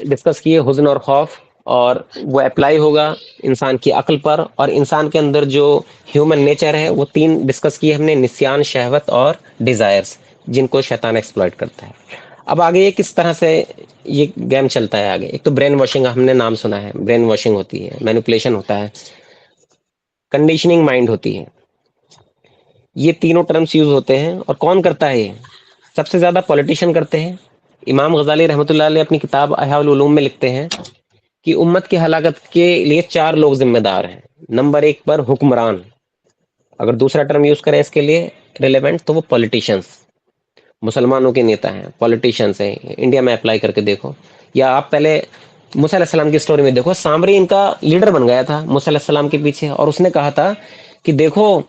ڈسکس کیے، حزن اور خوف، اور وہ اپلائی ہوگا انسان کی عقل پر. اور انسان کے اندر جو ہیومن نیچر ہے وہ تین ڈسکس کیے ہم نے، نسیان، شہوت اور ڈیزائرز، جن کو شیطان ایکسپلائٹ کرتا ہے. اب آگے یہ کس طرح سے یہ گیم چلتا ہے آگے. ایک تو برین واشنگ، ہم نے نام سنا ہے، برین واشنگ ہوتی ہے، مینوپولیشن ہوتا ہے، کنڈیشننگ مائنڈ ہوتی ہے. یہ تینوں ٹرمز یوز ہوتے ہیں. اور کون کرتا ہے یہ؟ سب سے زیادہ پولیٹیشین کرتے ہیں. امام غزالی رحمۃ اللہ علیہ اپنی کتاب احیاء العلوم میں لکھتے ہیں کہ امت کی ہلاکت کے لیے چار لوگ ذمہ دار ہیں. نمبر ایک پر حکمران، اگر دوسرا ٹرم یوز کریں اس کے لیے ریلیونٹ تو وہ پولیٹیشنز، مسلمانوں کے نیتا ہیں، پولیٹیشنز ہیں. انڈیا میں اپلائی کر کے دیکھو، یا آپ پہلے موسیٰ علیہ السلام کی سٹوری میں دیکھو. سامری ان کا لیڈر بن گیا تھا موسیٰ علیہ السلام کے پیچھے، اور اس نے کہا تھا کہ دیکھو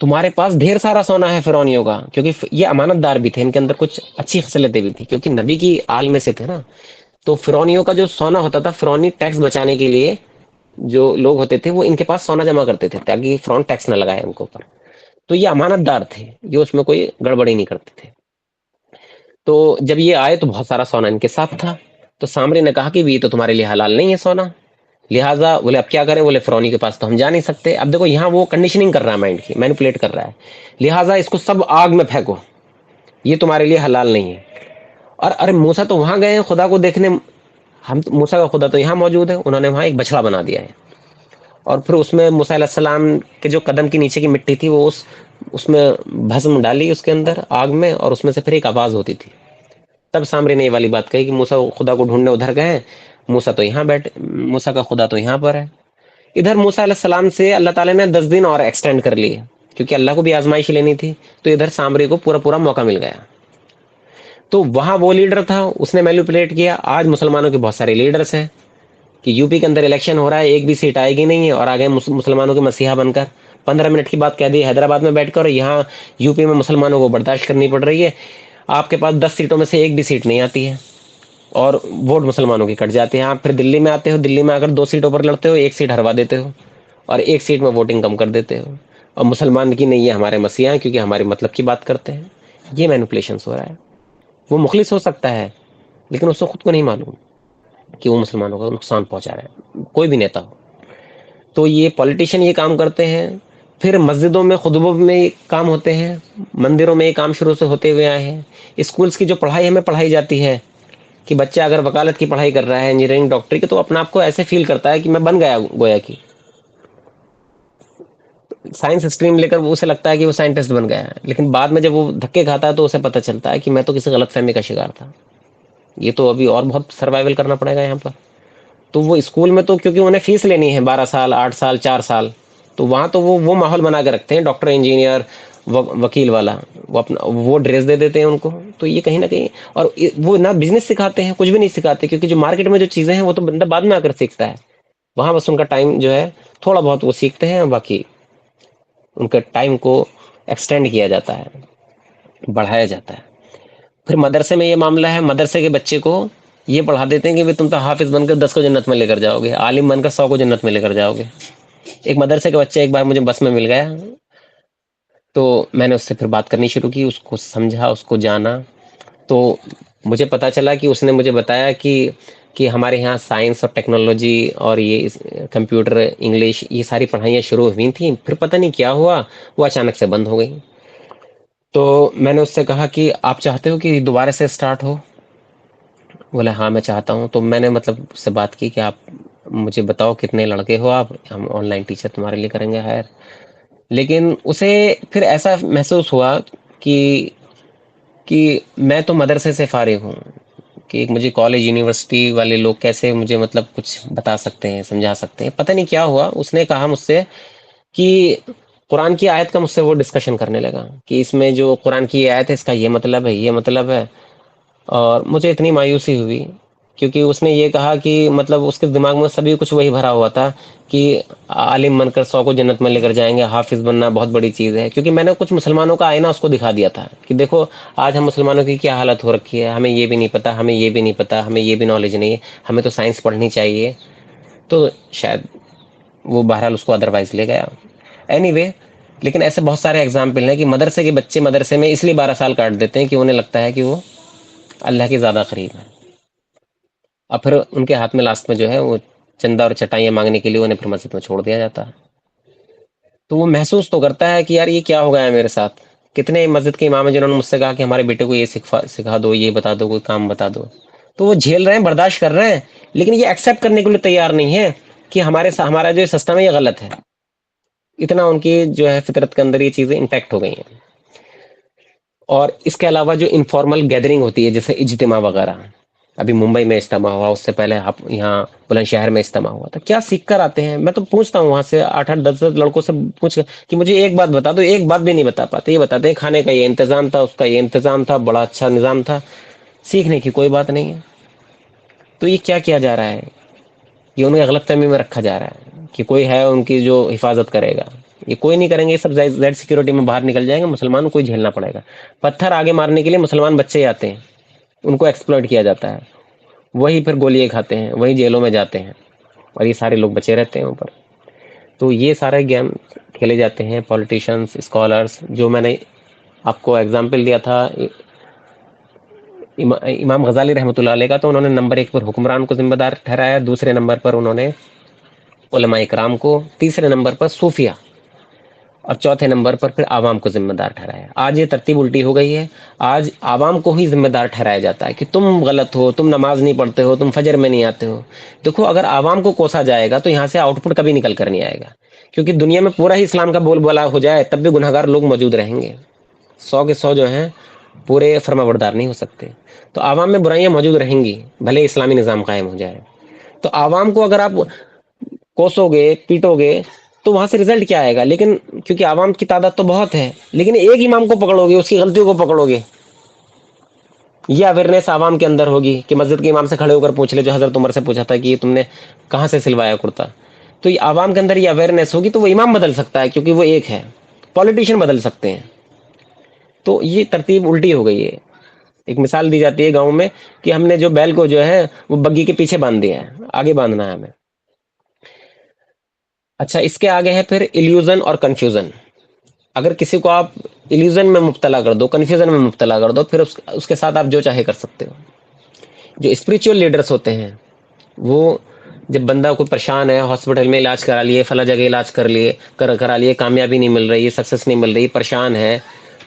تمہارے پاس ڈھیر سارا سونا ہے فرعونیوں کا، کیونکہ یہ امانت دار بھی تھے، ان کے اندر کچھ اچھی خصلتیں بھی تھی کیونکہ نبی کی آل میں سے تھے نا. تو فرعونیوں کا جو سونا ہوتا تھا، فرعونی ٹیکس بچانے کے لیے جو لوگ ہوتے تھے وہ ان کے پاس سونا جمع کرتے تھے تاکہ فرعون ٹیکس نہ لگائے ان کے اوپر. تو یہ امانت دار تھے، یہ اس میں کوئی گڑبڑی نہیں کرتے تھے. تو جب یہ آئے تو بہت سارا سونا ان کے ساتھ تھا. تو سامری نے کہا کہ یہ تو تمہارے لیے حلال نہیں ہے سونا، لہٰذا بولے اب کیا کریں؟ بولے فرعونی کے پاس تو ہم جا نہیں سکتے. اب دیکھو یہاں وہ کنڈیشننگ کر رہا ہے مائنڈ کی، مینیپولیٹ کر رہا ہے. لہٰذا اس کو سب آگ میں پھینکو، یہ تمہارے لیے حلال نہیں ہے. اور ارے موسیٰ تو وہاں گئے ہیں خدا کو دیکھنے، ہم موسیٰ کا خدا تو یہاں موجود ہے. انہوں نے وہاں ایک بچڑا بنا دیا ہے، اور پھر اس میں موسیٰ علیہ السلام کے جو قدم کے نیچے کی مٹی تھی وہ اس میں بھسم ڈالی اس کے اندر آگ میں، اور اس میں سے پھر ایک آواز ہوتی تھی. تب سامری نے یہ والی بات کہی کہ موسیٰ خدا کو ڈھونڈنے ادھر گئے، موسیٰ تو یہاں بیٹھے، موسیٰ کا خدا تو یہاں پر ہے. ادھر موسیٰ علیہ السلام سے اللہ تعالیٰ نے 10 دن اور ایکسٹینڈ کر لیے کیونکہ اللہ کو بھی آزمائش لینی تھی. تو ادھر سامری کو پورا پورا موقع مل گیا. تو وہاں وہ لیڈر تھا، اس نے مینیپولیٹ کیا. آج مسلمانوں کے بہت سارے لیڈرز ہیں کہ یو پی کے اندر الیکشن ہو رہا ہے، ایک بھی سیٹ آئے گی نہیں ہے، اور آگے مسلمانوں کے مسیحا بن کر 15 منٹ کی بات کہہ دی حیدرآباد میں بیٹھ کر، یہاں یو پی میں مسلمانوں کو برداشت کرنی پڑ رہی ہے. آپ کے پاس 10 سیٹوں میں سے ایک بھی سیٹ نہیں آتی ہے اور ووٹ مسلمانوں کی کٹ جاتے ہیں. آپ پھر دلی میں آتے ہو، دلی میں اگر 2 سیٹوں پر لڑتے ہو، ایک سیٹ ہروا دیتے ہو اور ایک سیٹ میں ووٹنگ کم کر دیتے ہو، اور مسلمان کی نہیں ہے، ہمارے مسیحا ہیں کیونکہ ہمارے مطلب کی بات کرتے ہیں. یہ مینیپولیشنس ہو رہا ہے. وہ مخلص ہو سکتا ہے لیکن اس کو خود کو نہیں معلوم کہ وہ مسلمانوں کو نقصان پہنچا رہا ہے، کوئی بھی نیتا ہو. تو یہ پولیٹیشین یہ کام کرتے ہیں. پھر مسجدوں میں خطبوں میں یہ کام ہوتے ہیں، مندروں میں یہ کام شروع سے ہوتے ہوئے آئے ہیں. اسکولس کی جو پڑھائی ہمیں پڑھائی جاتی ہے کہ بچہ اگر وکالت کی پڑھائی کر رہا ہے، انجینئرنگ، ڈاکٹری کی، تو اپنا آپ کو ایسے فیل کرتا ہے کہ میں بن گیا گویا کی. سائنس اسٹریم لے کر اسے لگتا ہے کہ وہ سائنٹسٹ بن گیا ہے، لیکن بعد میں جب وہ دھکے کھاتا ہے تو اسے پتہ چلتا ہے کہ میں تو کسی غلط فہمی کا شکار تھا، یہ تو ابھی اور بہت سروائیول کرنا پڑے گا یہاں پر۔ تو وہ اسکول میں تو کیونکہ انہیں فیس لینی ہے 12 سال 8 سال 4 سال، تو وہاں تو وہ ماحول بنا کے رکھتے ہیں، ڈاکٹر انجینئر وکیل والا، وہ اپنا وہ ڈریس دے دیتے ہیں ان کو، تو یہ کہیں نہ کہیں، اور وہ نہ بزنس سکھاتے ہیں، کچھ بھی نہیں سکھاتے، کیونکہ جو مارکیٹ میں جو چیزیں ہیں وہ تو بندہ بعد میں آ کر سیکھتا ہے، وہاں بس ان کا ٹائم جو ہے تھوڑا بہت وہ سیکھتے ہیں، باقی ان کے ٹائم کو ایکسٹینڈ کیا جاتا ہے، بڑھایا جاتا ہے۔ پھر مدرسے میں یہ معاملہ ہے، مدرسے کے بچے کو یہ پڑھا دیتے ہیں کہ تم تو حافظ بن کر 10 کو جنت میں لے کر جاؤ گے، عالم بن کر 100 کو جنت میں لے کر جاؤ گے۔ ایک مدرسے کا بچہ ایک بار مجھے بس میں مل گیا، تو میں نے اس سے پھر بات کرنی شروع کی، اس کو سمجھا، اس کو جانا، تو مجھے پتا چلا کہ اس نے مجھے بتایا کہ ہمارے یہاں سائنس اور ٹیکنالوجی اور یہ کمپیوٹر انگلش یہ ساری پڑھائیاں شروع ہوئی تھیں، پھر پتہ نہیں کیا ہوا وہ اچانک سے بند ہو گئی۔ تو میں نے اس سے کہا کہ آپ چاہتے ہو کہ دوبارہ سے اسٹارٹ ہو؟ بولے ہاں میں چاہتا ہوں۔ تو میں نے مطلب اس سے بات کی کہ آپ مجھے بتاؤ کتنے لڑکے ہو آپ، ہم آن لائن ٹیچر تمہارے لیے کریں گے ہائر۔ لیکن اسے پھر ایسا محسوس ہوا کہ میں تو مدرسے سے فارغ ہوں، کہ ایک مجھے کالج یونیورسٹی والے لوگ کیسے مجھے مطلب کچھ بتا سکتے ہیں، سمجھا سکتے ہیں۔ پتہ نہیں کیا ہوا، اس نے کہا مجھ سے کہ قرآن کی آیت کا مجھ سے وہ ڈسکشن کرنے لگا کہ اس میں جو قرآن کی آیت ہے اس کا یہ مطلب ہے، یہ مطلب ہے، اور مجھے اتنی مایوسی ہوئی، کیونکہ اس نے یہ کہا کہ مطلب اس کے دماغ میں سبھی کچھ وہی بھرا ہوا تھا کہ عالم بن کر 100 کو جنت میں لے کر جائیں گے، حافظ بننا بہت بڑی چیز ہے۔ کیونکہ میں نے کچھ مسلمانوں کا آئینہ اس کو دکھا دیا تھا کہ دیکھو آج ہم مسلمانوں کی کیا حالت ہو رکھی ہے، ہمیں یہ بھی نہیں پتا، ہمیں یہ بھی نہیں پتا، ہمیں یہ بھی نالج نہیں ہے، ہمیں تو سائنس پڑھنی چاہیے۔ تو شاید وہ بہرحال اس کو ادروائز لے گیا۔ اینی وے، لیکن ایسے بہت سارے ایگزامپل ہیں کہ مدرسے کے بچے مدرسے میں اس لیے 12 سال کاٹ دیتے ہیں کہ انہیں لگتا ہے کہ وہ اللہ کے زیادہ قریب ہے، اور پھر ان کے ہاتھ میں لاسٹ میں جو ہے وہ چندہ اور چٹائیاں مانگنے کے لیے انہیں پھر مسجد میں چھوڑ دیا جاتا ہے۔ تو وہ محسوس تو کرتا ہے کہ یار یہ کیا ہو گیا ہے میرے ساتھ۔ کتنے مسجد کے امام ہیں جنہوں نے مجھ سے کہا کہ ہمارے بیٹے کو یہ سکھا دو، یہ بتا دو، کوئی کام بتا دو، تو وہ جھیل رہے ہیں، برداشت کر رہے ہیں، لیکن یہ ایکسیپٹ کرنے کے لیے تیار نہیں ہے کہ ہمارا جو سسٹم ہے یہ غلط ہے۔ اتنا ان کی جو ہے فطرت کے اندر یہ چیزیں انٹیکٹ ہو گئی ہیں۔ اور اس کے علاوہ جو انفارمل گیدرنگ ہوتی ہے جیسے اجتماع وغیرہ، ابھی ممبئی میں اجتماع ہوا، اس سے پہلے یہاں بلند شہر میں اجتماع ہوا تھا، کیا سیکھ کر آتے ہیں؟ میں تو پوچھتا ہوں وہاں سے 8 8 10 10 لڑکوں سے پوچھ کہ مجھے ایک بات بتا دو، ایک بات بھی نہیں بتا پاتے۔ یہ بتاتے ہیں کھانے کا یہ انتظام تھا، اس کا یہ انتظام تھا، بڑا اچھا نظام تھا، سیکھنے کی کوئی بات نہیں ہے۔ تو یہ کیا کیا جا رہا ہے؟ یہ انہیں غلط فہمی میں رکھا جا رہا ہے کہ کوئی ہے ان کی جو حفاظت کرے گا، یہ کوئی نہیں کریں گے، یہ سب زیڈ سیکورٹی میں باہر نکل جائیں گے، مسلمانوں کو ہی جھیلنا پڑے گا۔ پتھر آگے مارنے کے لیے مسلمان بچے ہی آتے ہیں، ان کو ایکسپلائٹ کیا جاتا ہے، وہی پھر گولیاں کھاتے ہیں، وہی جیلوں میں جاتے ہیں، اور یہ سارے لوگ بچے رہتے ہیں اوپر۔ تو یہ سارے گیم کھیلے جاتے ہیں، پولیٹیشنز، اسکالرس، جو میں نے آپ کو ایگزامپل دیا تھا امام غزالی رحمۃ اللہ علیہ کا، تو انہوں نے نمبر 1 پر حکمران کو ذمہ دار ٹھہرایا، دوسرے نمبر پر انہوں نے علماء کرام کو، تیسرے نمبر پر صوفیہ، اور چوتھے نمبر پر پھر عوام کو ذمہ دار ٹھہرایا۔ آج یہ ترتیب الٹی ہو گئی ہے، آج عوام کو ہی ذمہ دار ٹھہرایا جاتا ہے کہ تم غلط ہو، تم نماز نہیں پڑھتے ہو، تم فجر میں نہیں آتے ہو۔ دیکھو اگر عوام کو کوسا جائے گا تو یہاں سے آؤٹ پٹ کبھی نکل کر نہیں آئے گا، کیونکہ دنیا میں پورا ہی اسلام کا بول بالا ہو جائے تب بھی گناہگار لوگ موجود رہیں گے، 100 کے 100 جو ہیں پورے فرما بردار نہیں ہو سکتے۔ تو عوام میں برائیاں موجود رہیں گی بھلے اسلامی نظام قائم ہو جائے۔ تو عوام کو اگر آپ کوسو گے، پیٹو گے، تو وہاں سے رزلٹ کیا آئے گا؟ لیکن کیونکہ عوام کی تعداد تو بہت ہے، لیکن ایک امام کو پکڑو گے، اس کی غلطیوں کو پکڑو گے، یہ اویئرنیس عوام کے اندر ہوگی کہ مسجد کے امام سے کھڑے ہو کر پوچھ لے، جو حضرت عمر سے پوچھا تھا کہ یہ تم نے کہاں سے سلوایا کرتا، تو یہ عوام کے اندر یہ اویئرنیس ہوگی تو وہ امام بدل سکتا ہے، کیونکہ وہ ایک ہے۔ پولیٹیشین بدل سکتے ہیں۔ تو یہ ترتیب الٹی ہو گئی ہے۔ ایک مثال دی جاتی ہے گاؤں میں کہ ہم نے جو بیل کو جو ہے وہ بگی کے پیچھے باندھ دیا ہے، آگے باندھنا ہے ہمیں۔ اچھا، اس کے آگے ہے پھر ایلیوژن اور کنفیوژن۔ اگر کسی کو آپ ایلیوژن میں مبتلا کر دو، کنفیوژن میں مبتلا کر دو، پھر اس کے ساتھ آپ جو چاہے کر سکتے ہو۔ جو اسپریچول لیڈرز ہوتے ہیں وہ جب بندہ کوئی پریشان ہے، ہاسپٹل میں علاج کرا لیے، فلاں جگہ علاج کرا لیے، کامیابی نہیں مل رہی ہے، سکسیس نہیں مل رہی، پریشان ہے،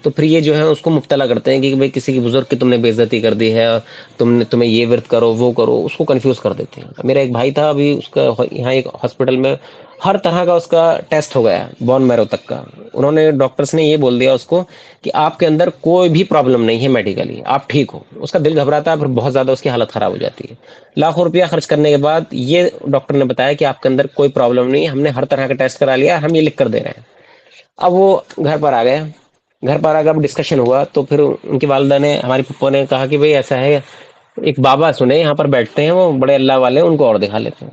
تو پھر یہ جو ہے اس کو مبتلا کرتے ہیں کہ بھئی کسی کی بزرگ کی تم نے بے عزتی کر دی ہے، اور تمہیں یہ ورد کرو وہ کرو، اس کو کنفیوز کر دیتے ہیں. میرا ایک بھائی تھا، ابھی اس کا یہاں ایک ہاسپٹل میں ہر طرح کا اس کا ٹیسٹ ہو گیا، بون میرو تک کا. انہوں نے ڈاکٹرس نے یہ بول دیا اس کو کہ آپ کے اندر کوئی بھی پرابلم نہیں ہے میڈیکلی، آپ ٹھیک ہو. اس کا دل گھبراتا ہے، پھر بہت زیادہ اس کی حالت خراب ہو جاتی ہے. لاکھوں روپیہ خرچ کرنے کے بعد یہ ڈاکٹر نے بتایا کہ آپ کے اندر کوئی پرابلم نہیں ہے، ہم نے ہر طرح کا ٹیسٹ کرا لیا، ہم یہ لکھ کر دے رہے ہیں. اب وہ گھر پر آ گئے. گھر پر آ کر ڈسکشن ہوا تو پھر ان کی والدہ نے، ہماری پھپھو نے کہا کہ بھئی ایسا ہے، ایک بابا سنے یہاں پر بیٹھتے ہیں، وہ بڑے اللہ والے ہیں، ان کو اور دکھا لیتے ہیں.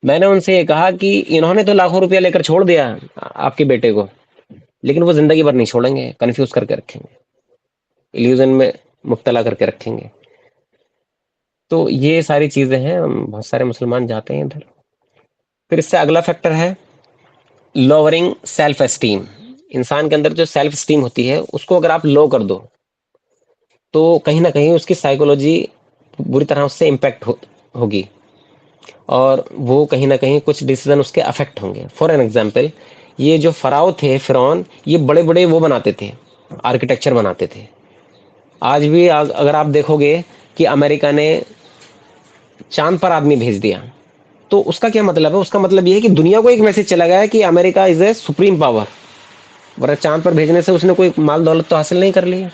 میں نے ان سے یہ کہا کہ انہوں نے تو لاکھوں روپیہ لے کر چھوڑ دیا آپ کے بیٹے کو، لیکن وہ زندگی بھر نہیں چھوڑیں گے، کنفیوز کر کے رکھیں گے، ایلیوژن میں مبتلا کر کے رکھیں گے. تو یہ ساری چیزیں ہیں، بہت سارے مسلمان جاتے ہیں ادھر. پھر اس سے اگلا فیکٹر ہے لوورنگ سیلف اسٹیم. انسان کے اندر جو سیلف اسٹیم ہوتی ہے اس کو اگر آپ لو کر دو تو کہیں نہ کہیں اس کی سائیکولوجی بری طرح اس سے امپیکٹ ہوگی، اور وہ کہیں نہ کہیں کچھ ڈیسیزن اس کے افیکٹ ہوں گے. فار این ایگزامپل، یہ جو فراؤ تھے، فرعون، یہ بڑے بڑے وہ بناتے تھے، آرکیٹیکچر بناتے تھے. آج بھی اگر آپ دیکھو گے کہ امریکہ نے چاند پر آدمی بھیج دیا، تو اس کا کیا مطلب ہے؟ اس کا مطلب یہ ہے کہ دنیا کو ایک میسج چلا گیا ہے کہ امریکہ از اے سپریم پاور. ورنہ چاند پر بھیجنے سے اس نے کوئی مال دولت تو حاصل نہیں کر لی ہے.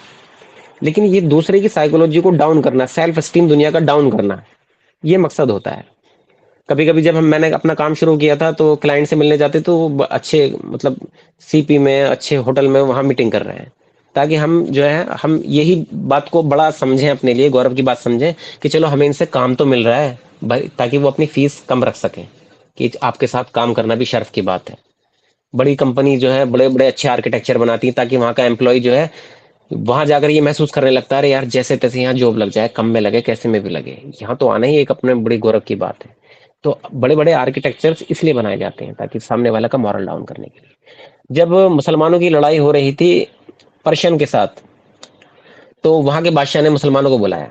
لیکن یہ دوسرے کی سائیکولوجی کو ڈاؤن کرنا، سیلف اسٹیم دنیا کا ڈاؤن کرنا، یہ مقصد ہوتا ہے. کبھی کبھی جب میں نے اپنا کام شروع کیا تھا تو کلائنٹ سے ملنے جاتے تو وہ اچھے، مطلب سی پی میں، اچھے ہوٹل میں وہاں میٹنگ کر رہے ہیں، تاکہ ہم جو ہے ہم یہی بات کو بڑا سمجھیں، اپنے لیے گورو کی بات سمجھیں کہ چلو ہمیں ان سے کام تو مل رہا ہے بھائی، تاکہ وہ اپنی فیس کم رکھ سکیں، کہ آپ کے ساتھ کام کرنا بھی شرف کی بات ہے. بڑی کمپنی جو ہے بڑے بڑے اچھے آرکیٹیکچر بناتی ہیں تاکہ وہاں کا امپلائی جو ہے وہاں جا کر یہ محسوس کرنے لگتا ہے یار جیسے تیسے یہاں جاب لگ جائے، کم میں لگے کیسے میں بھی لگے، یہاں تو آنا ہی ایک اپنے بڑی گورو کی بات ہے. تو بڑے بڑے آرکیٹیکچرز اس لیے بنائے جاتے ہیں تاکہ سامنے والا کا مورل ڈاؤن کرنے کے لیے. جب مسلمانوں کی لڑائی ہو رہی تھی پرشین کے ساتھ، تو وہاں کے بادشاہ نے مسلمانوں کو بلایا،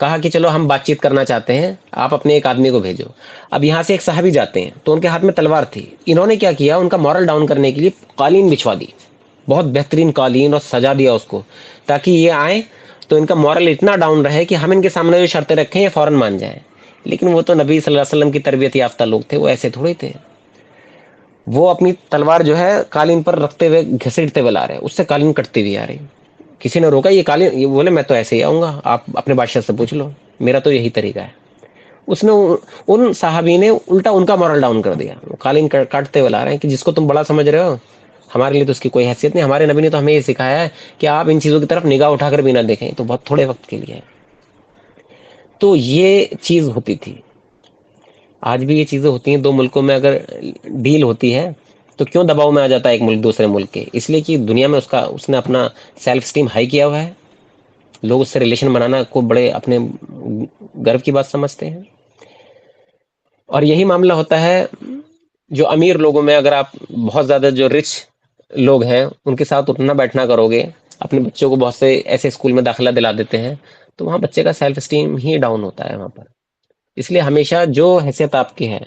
کہا کہ چلو ہم بات چیت کرنا چاہتے ہیں، آپ اپنے ایک آدمی کو بھیجو. اب یہاں سے ایک صحابی جاتے ہیں تو ان کے ہاتھ میں تلوار تھی. انہوں نے کیا کیا، ان کا مورل ڈاؤن کرنے کے لیے قالین بچھوا دی، بہت بہترین قالین، اور سجا دیا اس کو تاکہ یہ آئیں تو ان کا مورل اتنا ڈاؤن رہے کہ ہم ان کے سامنے جو شرطیں رکھیں یہ فوراً مان جائیں. لیکن وہ تو نبی صلی اللہ علیہ وسلم کی تربیت یافتہ لوگ تھے، وہ ایسے تھوڑے تھے. وہ اپنی تلوار جو ہے قالین پر رکھتے ہوئے گھسیٹتے ہوئے لا رہے، اس سے قالین کٹتی ہوئی آ رہی. کسی نے روکا؟ یہ قالین، یہ بولے میں تو ایسے ہی آؤں گا، آپ اپنے بادشاہ سے پوچھ لو، میرا تو یہی طریقہ ہے. اس نے ان صحابی نے الٹا ان کا مورل ڈاؤن کر دیا. قالین کاٹتے ہوئے لا رہے ہیں کہ جس کو تم بڑا سمجھ رہے ہو، ہمارے لیے تو اس کی کوئی حیثیت نہیں. ہمارے نبی نے تو ہمیں یہ سکھایا ہے کہ آپ ان چیزوں کی طرف نگاہ اٹھا کر بھی نہ دیکھیں، تو بہت تھوڑے وقت کے لیے ہے. تو یہ چیز ہوتی تھی. آج بھی یہ چیزیں ہوتی ہیں. دو ملکوں میں اگر ڈیل ہوتی ہے تو کیوں دباؤ میں آ جاتا ہے ایک ملک دوسرے ملک کے؟ اس لیے کہ دنیا میں اس نے اپنا سیلف اسٹیم ہائی کیا ہوا ہے. لوگ اس سے ریلیشن بنانا کو بڑے اپنے گرو کی بات سمجھتے ہیں. اور یہی معاملہ ہوتا ہے جو امیر لوگوں میں. اگر آپ بہت زیادہ جو رچ لوگ ہیں ان کے ساتھ اٹھنا بیٹھنا کرو گے، اپنے بچوں کو بہت سے ایسے اسکول میں داخلہ دلا دیتے ہیں، تو وہاں بچے کا سیلف اسٹیم ہی ڈاؤن ہوتا ہے وہاں پر. اس لیے ہمیشہ جو حیثیت آپ کی ہے،